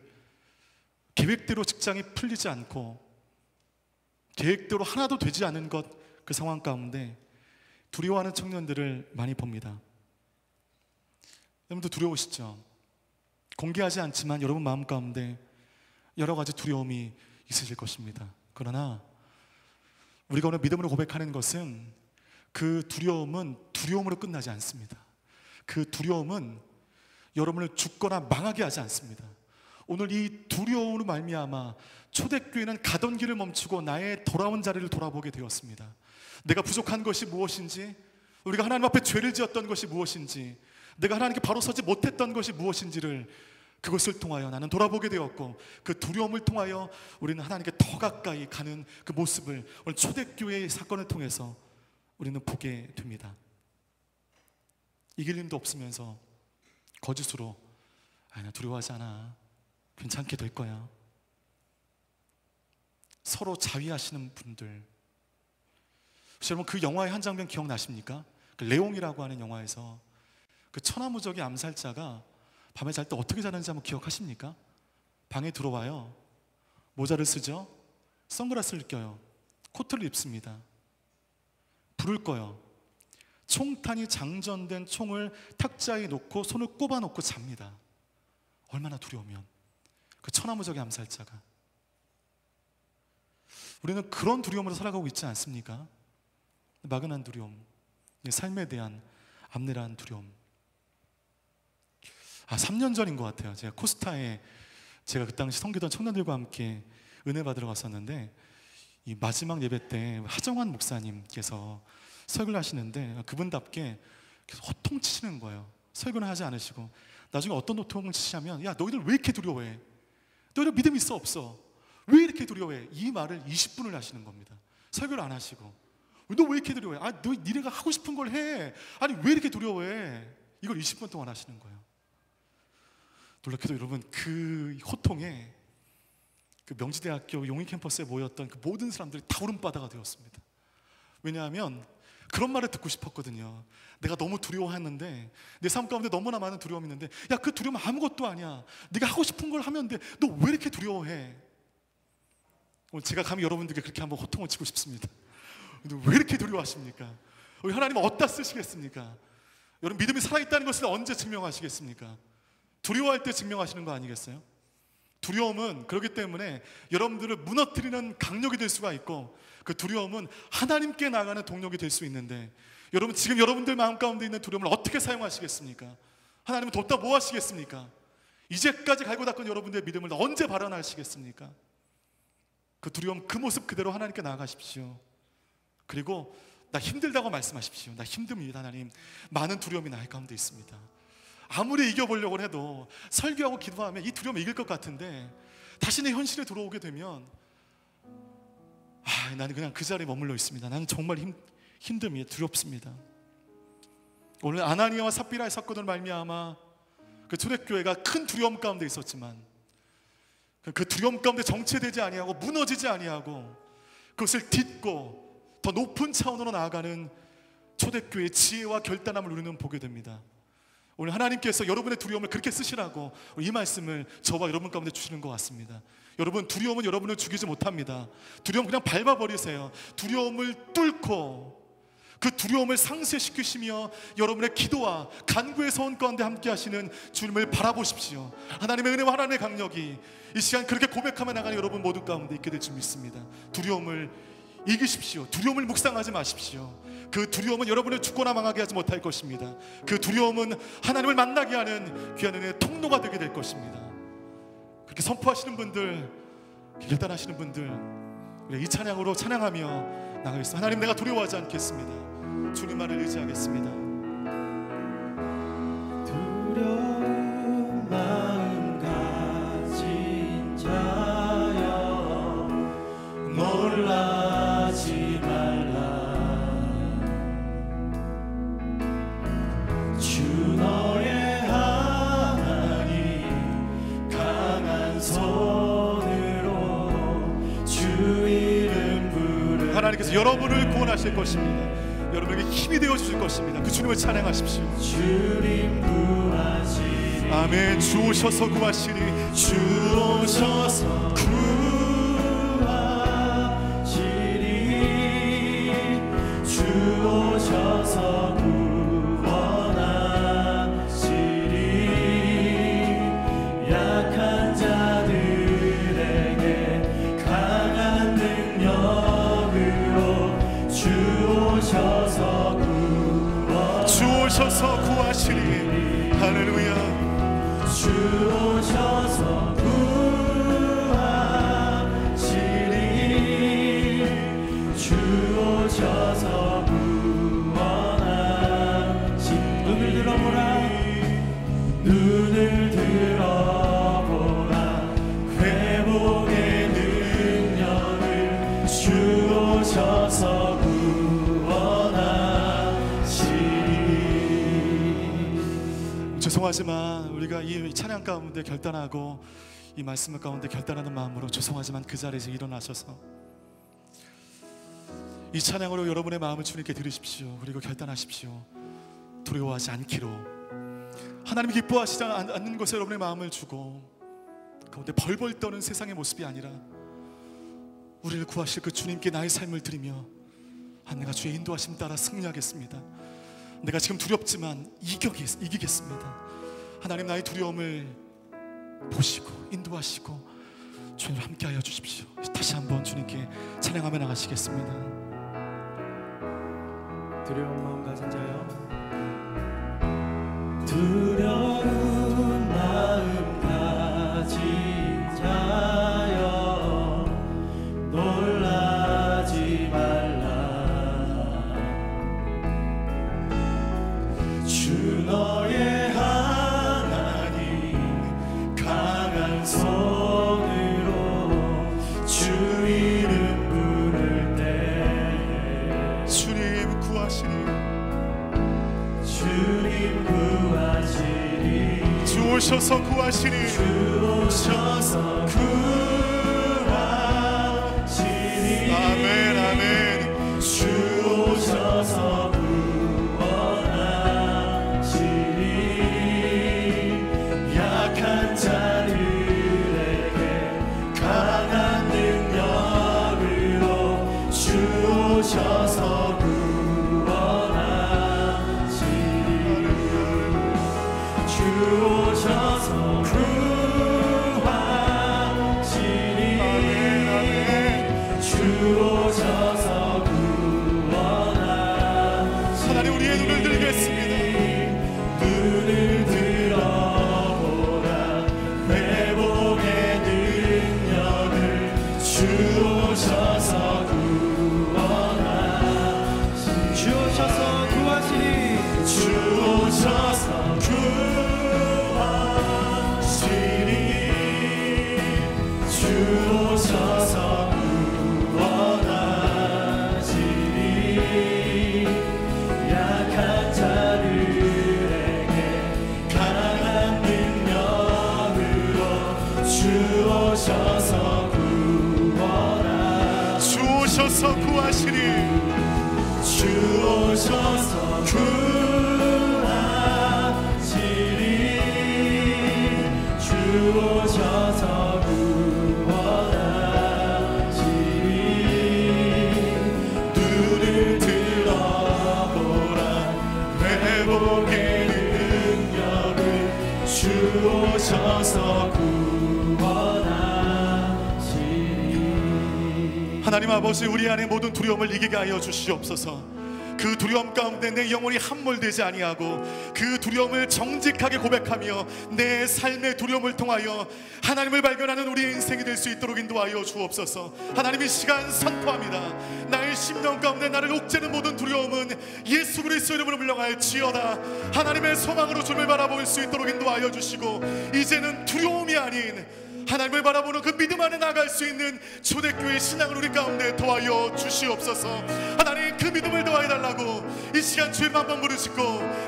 계획대로 직장이 풀리지 않고 계획대로 하나도 되지 않은 그 상황 가운데 두려워하는 청년들을 많이 봅니다. 여러분도 두려우시죠? 공개하지 않지만 여러분 마음 가운데 여러 가지 두려움이 있으실 것입니다. 그러나 우리가 오늘 믿음으로 고백하는 것은 그 두려움은 두려움으로 끝나지 않습니다. 그 두려움은 여러분을 죽거나 망하게 하지 않습니다. 오늘 이 두려움으로 말미암아 초대교회는 가던 길을 멈추고 나의 돌아온 자리를 돌아보게 되었습니다. 내가 부족한 것이 무엇인지, 우리가 하나님 앞에 죄를 지었던 것이 무엇인지, 내가 하나님께 바로 서지 못했던 것이 무엇인지를 그것을 통하여 나는 돌아보게 되었고, 그 두려움을 통하여 우리는 하나님께 더 가까이 가는 그 모습을 오늘 초대교회의 사건을 통해서 우리는 보게 됩니다. 이길 힘도 없으면서 거짓으로 나 두려워하지 않아, 괜찮게 될 거야, 서로 자위하시는 분들. 혹시 여러분 그 영화의 한 장면 기억나십니까? 그 레옹이라고 하는 영화에서 그 천하무적의 암살자가 밤에 잘 때 어떻게 자는지 한번 기억하십니까? 방에 들어와요. 모자를 쓰죠. 선글라스를 껴요. 코트를 입습니다. 불을 꺼요. 총탄이 장전된 총을 탁자에 놓고 손을 꼽아 놓고 잡니다. 얼마나 두려우면. 그 천하무적의 암살자가. 우리는 그런 두려움으로 살아가고 있지 않습니까? 막연한 두려움, 삶에 대한 암울한 두려움. 3년 전인 것 같아요. 제가 코스타에 제가 그 당시 섬기던 청년들과 함께 은혜 받으러 갔었는데, 이 마지막 예배 때 하정환 목사님께서 설교를 하시는데 그분답게 계속 호통치시는 거예요. 설교는 하지 않으시고 나중에 어떤 호통을 치시냐면, 야 너희들 왜 이렇게 두려워해? 너희들 믿음 있어 없어? 왜 이렇게 두려워해? 이 말을 20분을 하시는 겁니다. 설교를 안 하시고. 너 왜 이렇게 두려워해? 니네가 하고 싶은 걸 해. 아니 왜 이렇게 두려워해? 이걸 20분 동안 하시는 거예요. 놀랍게도 여러분 그 호통에 그 명지대학교 용인 캠퍼스에 모였던 그 모든 사람들이 다 울음바다가 되었습니다. 왜냐하면 그런 말을 듣고 싶었거든요. 내가 너무 두려워했는데, 내 삶 가운데 너무나 많은 두려움이 있는데, 야 그 두려움은 아무것도 아니야. 네가 하고 싶은 걸 하면 돼. 너 왜 이렇게 두려워해? 오늘 제가 감히 여러분들께 그렇게 한번 호통을 치고 싶습니다. 왜 이렇게 두려워하십니까? 우리 하나님은 어디다 쓰시겠습니까? 여러분 믿음이 살아있다는 것을 언제 증명하시겠습니까? 두려워할 때 증명하시는 거 아니겠어요? 두려움은 그렇기 때문에 여러분들을 무너뜨리는 강력이 될 수가 있고, 그 두려움은 하나님께 나가는 동력이 될 수 있는데, 여러분 지금 여러분들 마음 가운데 있는 두려움을 어떻게 사용하시겠습니까? 하나님은 뒀다 뭐 하시겠습니까? 이제까지 갈고 닦은 여러분들의 믿음을 언제 발현하시겠습니까? 그 두려움, 그 모습 그대로 하나님께 나아가십시오. 그리고 나 힘들다고 말씀하십시오. 나 힘듭니다 하나님. 많은 두려움이 나의 가운데 있습니다. 아무리 이겨보려고 해도 설교하고 기도하면 이 두려움을 이길 것 같은데, 다시는 현실에 들어오게 되면 나는 그냥 그 자리에 머물러 있습니다. 나는 정말 힘듦이 두렵습니다. 오늘 아나니아와 삽비라의 사건을 말미암아 그 초대교회가 큰 두려움 가운데 있었지만, 그 두려움 가운데 정체되지 아니하고 무너지지 아니하고 그것을 딛고 더 높은 차원으로 나아가는 초대교회의 지혜와 결단함을 우리는 보게 됩니다. 오늘 하나님께서 여러분의 두려움을 그렇게 쓰시라고 이 말씀을 저와 여러분 가운데 주시는 것 같습니다. 여러분, 두려움은 여러분을 죽이지 못합니다. 두려움 그냥 밟아버리세요. 두려움을 뚫고 그 두려움을 상쇄시키시며 여러분의 기도와 간구의 소원 가운데 함께 하시는 주님을 바라보십시오. 하나님의 은혜와 하나님의 강력이 이 시간 그렇게 고백하며 나가는 여러분 모두 가운데 있게 될 줄 믿습니다. 두려움을 이기십시오. 두려움을 묵상하지 마십시오. 그 두려움은 여러분을 죽거나 망하게 하지 못할 것입니다. 그 두려움은 하나님을 만나게 하는 귀한 은혜의 통로가 되게 될 것입니다. 그렇게 선포하시는 분들, 결단하시는 분들, 우리 이 찬양으로 찬양하며 나가겠습니다. 하나님, 내가 두려워하지 않겠습니다. 주님만을 의지하겠습니다. 두려운 마음 가진 자여 놀라지 말라. 주 너의 하나님 강한 손으로 주 이름 부르. 하나님께서 여러분을 구원하실 것입니다. 여러분에게 힘이 되어 주실 것입니다. 그 주님을 찬양하십시오. 주님 구하시리. 아멘. 주 오셔서 구하시리. 주 오셔서 구하시리. 주 오셔서 구원하시리. 약한 자들에게 강한 능력으로 주 오셔서 구하시리. 할렐루야. 주 오셔서 구하시리. 주 오셔서 구원하시리. 눈을 들어보라. 눈을 들어보라. 회복의 능력을 주 오셔서 죄송하지만 우리가 이 찬양 가운데 결단하고 이 말씀 가운데 결단하는 마음으로, 죄송하지만 그 자리에서 일어나셔서 이 찬양으로 여러분의 마음을 주님께 드리십시오. 그리고 결단하십시오. 두려워하지 않기로. 하나님이 기뻐하시지 않는 것에 여러분의 마음을 주고, 가운데 벌벌 떠는 세상의 모습이 아니라 우리를 구하실 그 주님께 나의 삶을 드리며, 내가 주의 인도하심 따라 승리하겠습니다. 내가 지금 두렵지만 이기겠습니다. 하나님, 나의 두려움을 보시고 인도하시고 주님 함께하여 주십시오. 다시 한번 주님께 찬양하며 나가시겠습니다. 두려운 마음 가진 자여, 두려운 마음 가진 자여 놀라지 말라. 주 너의 하나님 강한 손으로 주 이름 부를 때 주님 구하시리. 주님 구하시리. 오셔서 구원하시니 약한 자들에게 강한 능력으로 주 오셔서 구원하시니 주 오셔서 구하시니 주 오셔서 구하시니 주 오셔서 구원하시니 눈을 들어보라 회복의 능력을 주 오셔서 구원하시니 하나님 아버지 우리 안에 모든 두려움을 이기게 하여 주시옵소서. 그 두려움 가운데 내 영혼이 함몰되지 아니하고 그 두려움을 정직하게 고백하며 내 삶의 두려움을 통하여 하나님을 발견하는 우리의 인생이 될 수 있도록 인도하여 주옵소서. 하나님 이 시간 선포합니다. 나의 심령 가운데 나를 옥죄는 모든 두려움은 예수 그리스도 이름으로 물러갈지어다. 하나님의 소망으로 주님을 바라볼 수 있도록 인도하여 주시고 이제는 두려움이 아닌 하나님을 바라보는 그 믿음 안에 나갈 수 있는 초대교회 신앙을 우리 가운데 더하여 주시옵소서. 하나님 그 믿음을 더하여 달라고 이 시간 주님 한번 부르시고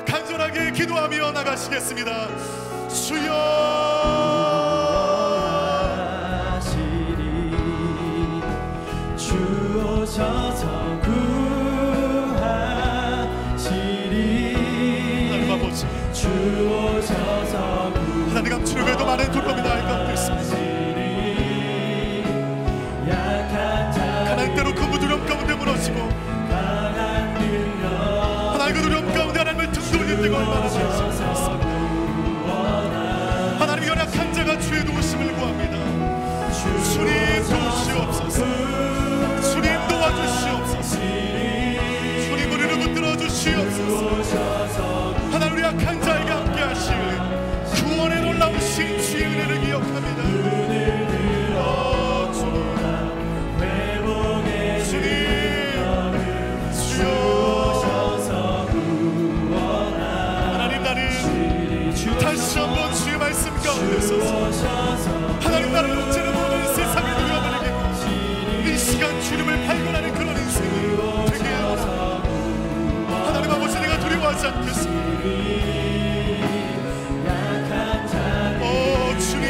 간절하게 기도하며 나가시겠습니다. 주여 주 오셔서 구하시리 하나님 아버지 주 오셔서 하나님 감추려고 많은 두려움이 나의 가운데 있습니다. 하나님 때로 그 두려움 가운데 무너지고 하나님 그 두려움 가운데 하나님을 등 돌릴 때가 얼마나 많습니까? 하나님 연약한 자가 주의 도우심을 구합니다. 주님 도우시옵소서. 주님 도와주시옵소서. 주님 우리를 붙들어 주시옵소서. 하나님 우리 약한 자에게 함께 하실 구원의 놀라우신 주의 은혜를 기억합니다. 다시 한번 주의 말씀 가운데 서서 하나님 나를 옥죄는 모든 세상의 두려움을 이기고 이 시간 주님을 발견하는 그런 인생을 되게 하옵소서. 하나님 아버지 내가 두려워하지 않겠습니다. 오 주님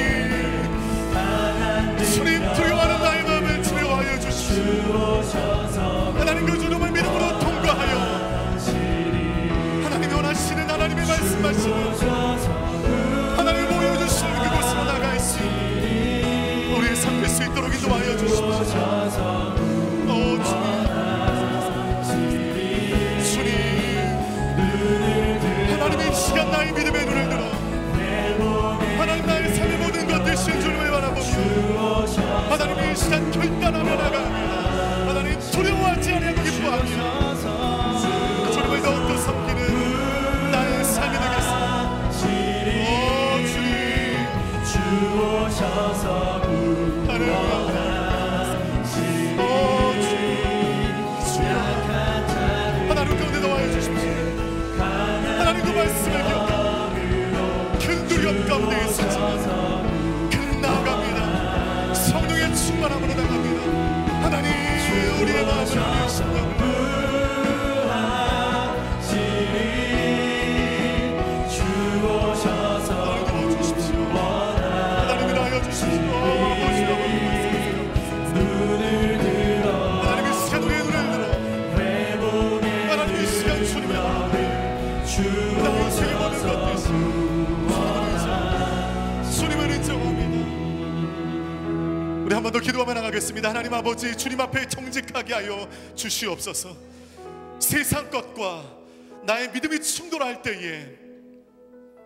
두려워하는 나의 마음을 치료하여 주시오. 하나님 그 두려움을 믿음으로 통과하여 하나님이 원하시는 하나님의 말씀하시는 하나님이 보여주시는 그곳으로 나갈 수 있는 우리의 삶일 수 있도록 인도하여 주십시오. 오 주님 하나님의 이 시간 나의 믿음의 눈을 들어 하나님 나의 삶의 모든 것 되신 주님을 바라보며 하나님의 이 시간 결단하며 나갑니다. 하나님 두려워하지 아니하고 기뻐하며 주님을 더욱더 섬기는 나의 삶이 되겠습니다. 오셔서 구원하시니 하나님 가운데 나와여 주십시오. 하나님 그 말씀을 기억하고 큰 두려움 가운데 있으시지만 그는 나아갑니다. 성령의 충만함으로 나갑니다. 하나님 우리의 마음을 우리의 심령을 우리 한 번 더 기도하며 나가겠습니다. 하나님 아버지 주님 앞에 정직하게 하여 주시옵소서. 세상 것과 나의 믿음이 충돌할 때에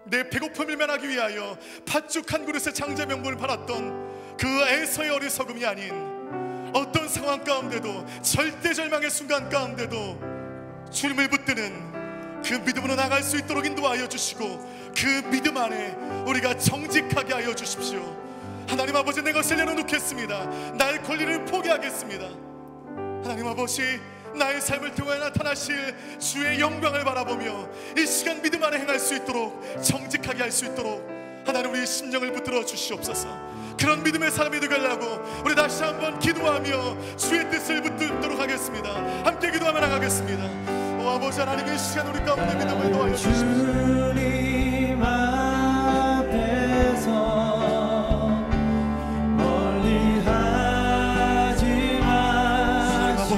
내 배고픔을 면하기 위하여 팥죽 한 그릇에 장자 명분을 팔았던 그 에서의 어리석음이 아닌 어떤 상황 가운데도 절대절망의 순간 가운데도 주님을 붙드는 그 믿음으로 나갈 수 있도록 인도하여 주시고 그 믿음 안에 우리가 정직하게 하여 주십시오. 하나님 아버지 내 것을 내려놓겠습니다. 나의 권리를 포기하겠습니다. 하나님 아버지 나의 삶을 통해 나타나실 주의 영광을 바라보며 이 시간 믿음 안에 행할 수 있도록 정직하게 할 수 있도록 하나님 우리의 심령을 붙들어 주시옵소서. 그런 믿음의 삶이 되려고 우리 다시 한번 기도하며 주의 뜻을 붙들도록 하겠습니다. 함께 기도하며 나가겠습니다. 오 아버지 하나님, 이 시간 우리 가운데 믿음을 더하여 주십시오. 주님 앞에서 멀리 하지 마시고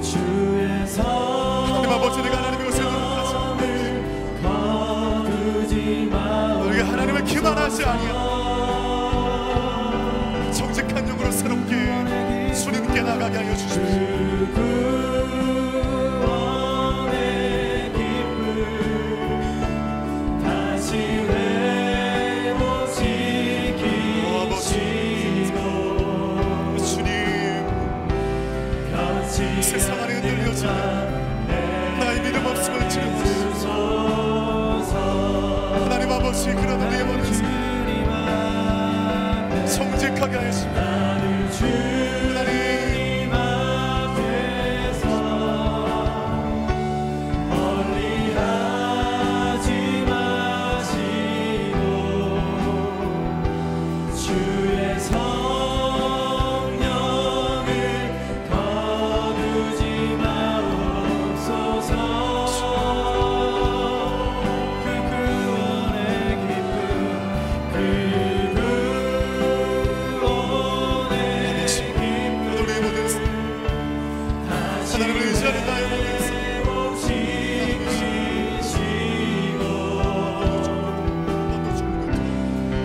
주의 하나님 아버지, 내가 하나님의 것을 거두지 마옵소서. 우리가 하나님을 기만하지 아니하고 정직한 영으로 새롭게 주님께 나가게 하여 주십시오. 세상 안에 흔들려지며 나의 믿음 없음을 찔러주시옵소서. 하나님 아버지, 그런 우리의 모든 삶 정직하게 하시옵소서. 하나님 앞에서 멀리 하지 마시고 주의 성령을 거두지 마옵소서. 그 구원의 기쁨, 그 구원의 우리의 모든 삶 하나님을 의지하는 나의 모든 삶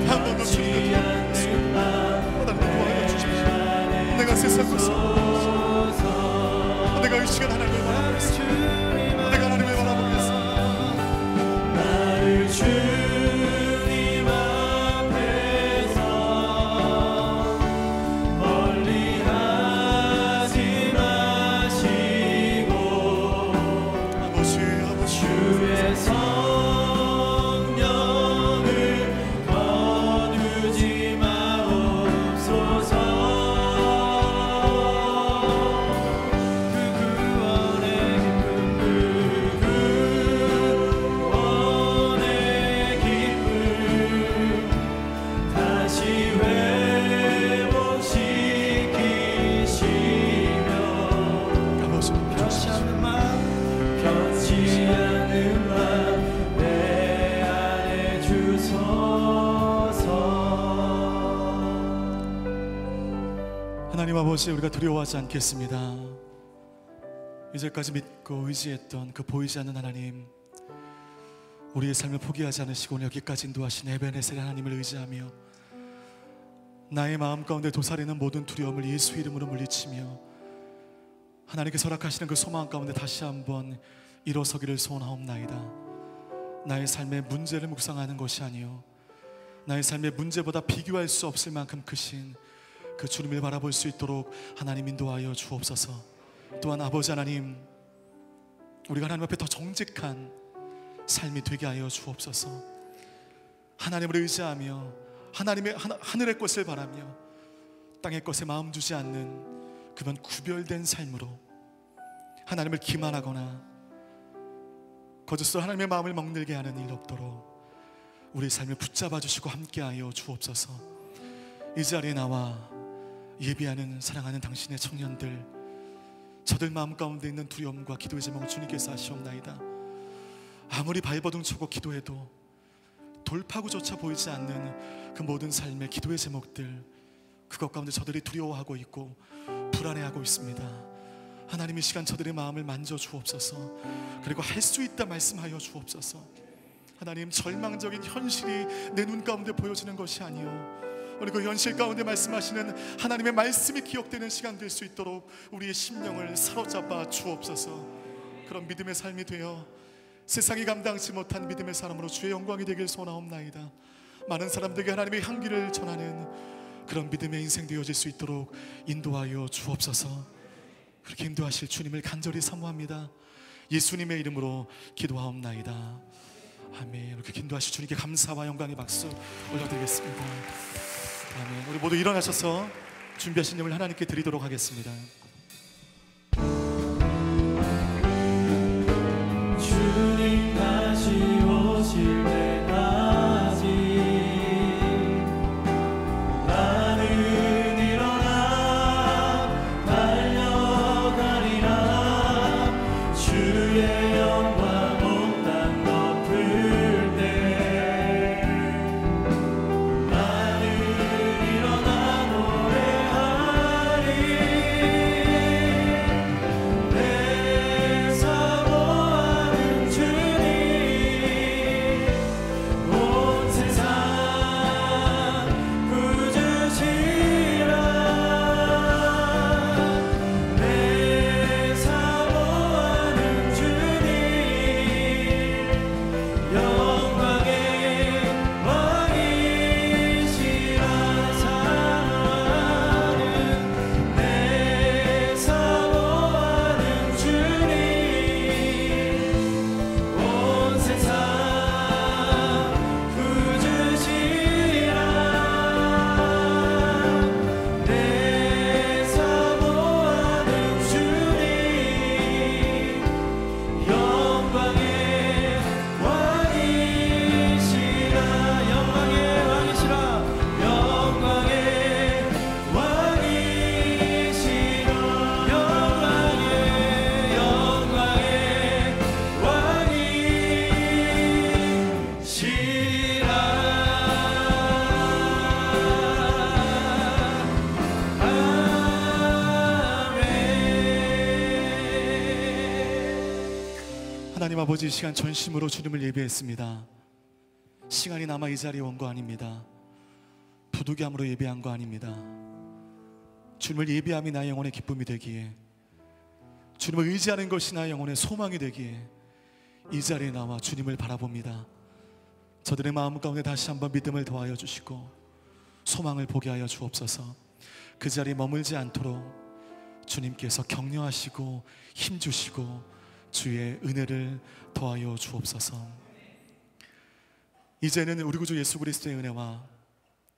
한 번도 주님을 하나님 도와여 주십시오. 내가 세상 것을 내가 이 시간 하나님을 바라보겠습니다. 내가 하나님을 바라보겠습니다. 나를 주님 앞에서 멀리 하지 마시고 아버지 주의 성령을 거두지 마옵소서. 그 구원의 기쁨, 그 구원의 기쁨 다시 회복시키시며 아버지 변치 않는 맘 내 안에 주소서. 하나님 아버지, 우리가 두려워하지 않겠습니다. 이제까지 믿고 의지했던 그 보이지 않는 하나님, 우리의 삶을 포기하지 않으시고 여기까지 인도하신 에베네셀 하나님을 의지하며 나의 마음 가운데 도사리는 모든 두려움을 예수 이름으로 물리치며 하나님께서 허락하시는 그 소망 가운데 다시 한번 일어서기를 소원하옵나이다. 나의 삶의 문제를 묵상하는 것이 아니요 나의 삶의 문제보다 비교할 수 없을 만큼 크신 그 주님을 바라볼 수 있도록 하나님 인도하여 주옵소서. 또한 아버지 하나님, 우리가 하나님 앞에 더 정직한 삶이 되게 하여 주옵소서. 하나님을 의지하며 하나님의 하늘의 것을 바라며 땅의 것에 마음 두지 않는 그런 구별된 삶으로 하나님을 기만하거나 거짓으로 하나님의 마음을 먹늘게 하는 일 없도록 우리 삶을 붙잡아 주시고 함께하여 주옵소서. 이 자리에 나와 예비하는 사랑하는 당신의 청년들, 저들 마음 가운데 있는 두려움과 기도의 제목을 주님께서 아시옵나이다. 아무리 발버둥치고 기도해도 돌파구조차 보이지 않는 그 모든 삶의 기도의 제목들, 그것 가운데 저들이 두려워하고 있고 불안해하고 있습니다. 하나님, 이 시간 저들의 마음을 만져 주옵소서. 그리고 할 수 있다 말씀하여 주옵소서. 하나님, 절망적인 현실이 내 눈 가운데 보여지는 것이 아니요 우리 그 현실 가운데 말씀하시는 하나님의 말씀이 기억되는 시간 될 수 있도록 우리의 심령을 사로잡아 주옵소서. 그런 믿음의 삶이 되어 세상이 감당치 못한 믿음의 사람으로 주의 영광이 되길 소원하옵나이다. 많은 사람들에게 하나님의 향기를 전하는 그런 믿음의 인생 되어질 수 있도록 인도하여 주옵소서. 그렇게 인도하실 주님을 간절히 사모합니다. 예수님의 이름으로 기도하옵나이다. 아멘. 이렇게 인도하실 주님께 감사와 영광의 박수 올려드리겠습니다. 아멘. 우리 모두 일어나셔서 준비하신 예물 하나님께 드리도록 하겠습니다. 주님 다시 오실 때 하나님 아버지, 이 시간 전심으로 주님을 예배했습니다. 시간이 남아 이 자리에 온 거 아닙니다. 부득이함으로 예배한 거 아닙니다. 주님을 예배함이 나의 영혼의 기쁨이 되기에, 주님을 의지하는 것이 나의 영혼의 소망이 되기에 이 자리에 나와 주님을 바라봅니다. 저들의 마음 가운데 다시 한번 믿음을 더하여 주시고 소망을 보게 하여 주옵소서. 그 자리에 머물지 않도록 주님께서 격려하시고 힘주시고 주의 은혜를 더하여 주옵소서. 이제는 우리 구주 예수 그리스도의 은혜와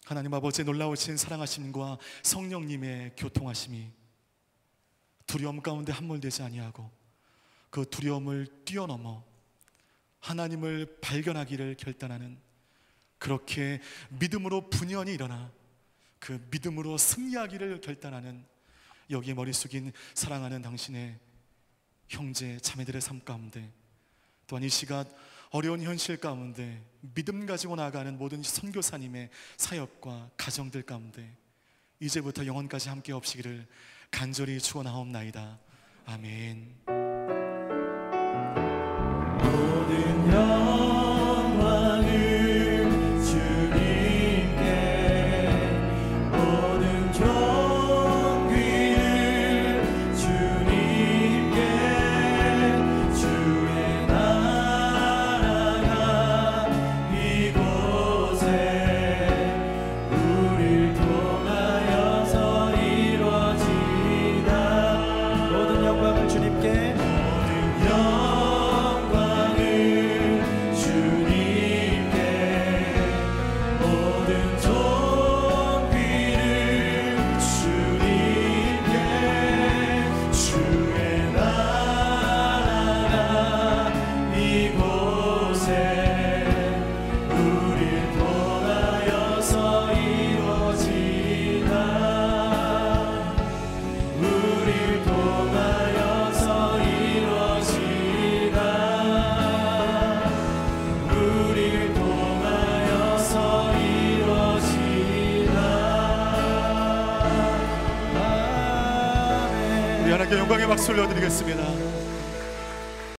하나님 아버지의 놀라우신 사랑하심과 성령님의 교통하심이 두려움 가운데 함몰되지 아니하고 그 두려움을 뛰어넘어 하나님을 발견하기를 결단하는, 그렇게 믿음으로 분연히 일어나 그 믿음으로 승리하기를 결단하는 여기에 머리 숙인 사랑하는 당신의 형제 자매들의 삶 가운데, 또한 이 시간 어려운 현실 가운데 믿음 가지고 나아가는 모든 선교사님의 사역과 가정들 가운데 이제부터 영원까지 함께 없시기를 간절히 축원하옵나이다. 아멘. 모든 영광을 주님께, 모든 존귀를 주님께, 주의 나라가 이곳에 우릴 통하여서 이루어지다. 모든 영광을 주님께, 모든 영광을 주님께, 모든 존귀를 주님께, 주의 나라가 이곳에 우릴 통하여서 이루어지다. 우릴 통하여서 이루어지다. 우릴 통하여서 이루어지다. 아멘. 우리 하나님께 영광의 박수 올려드리겠습니다.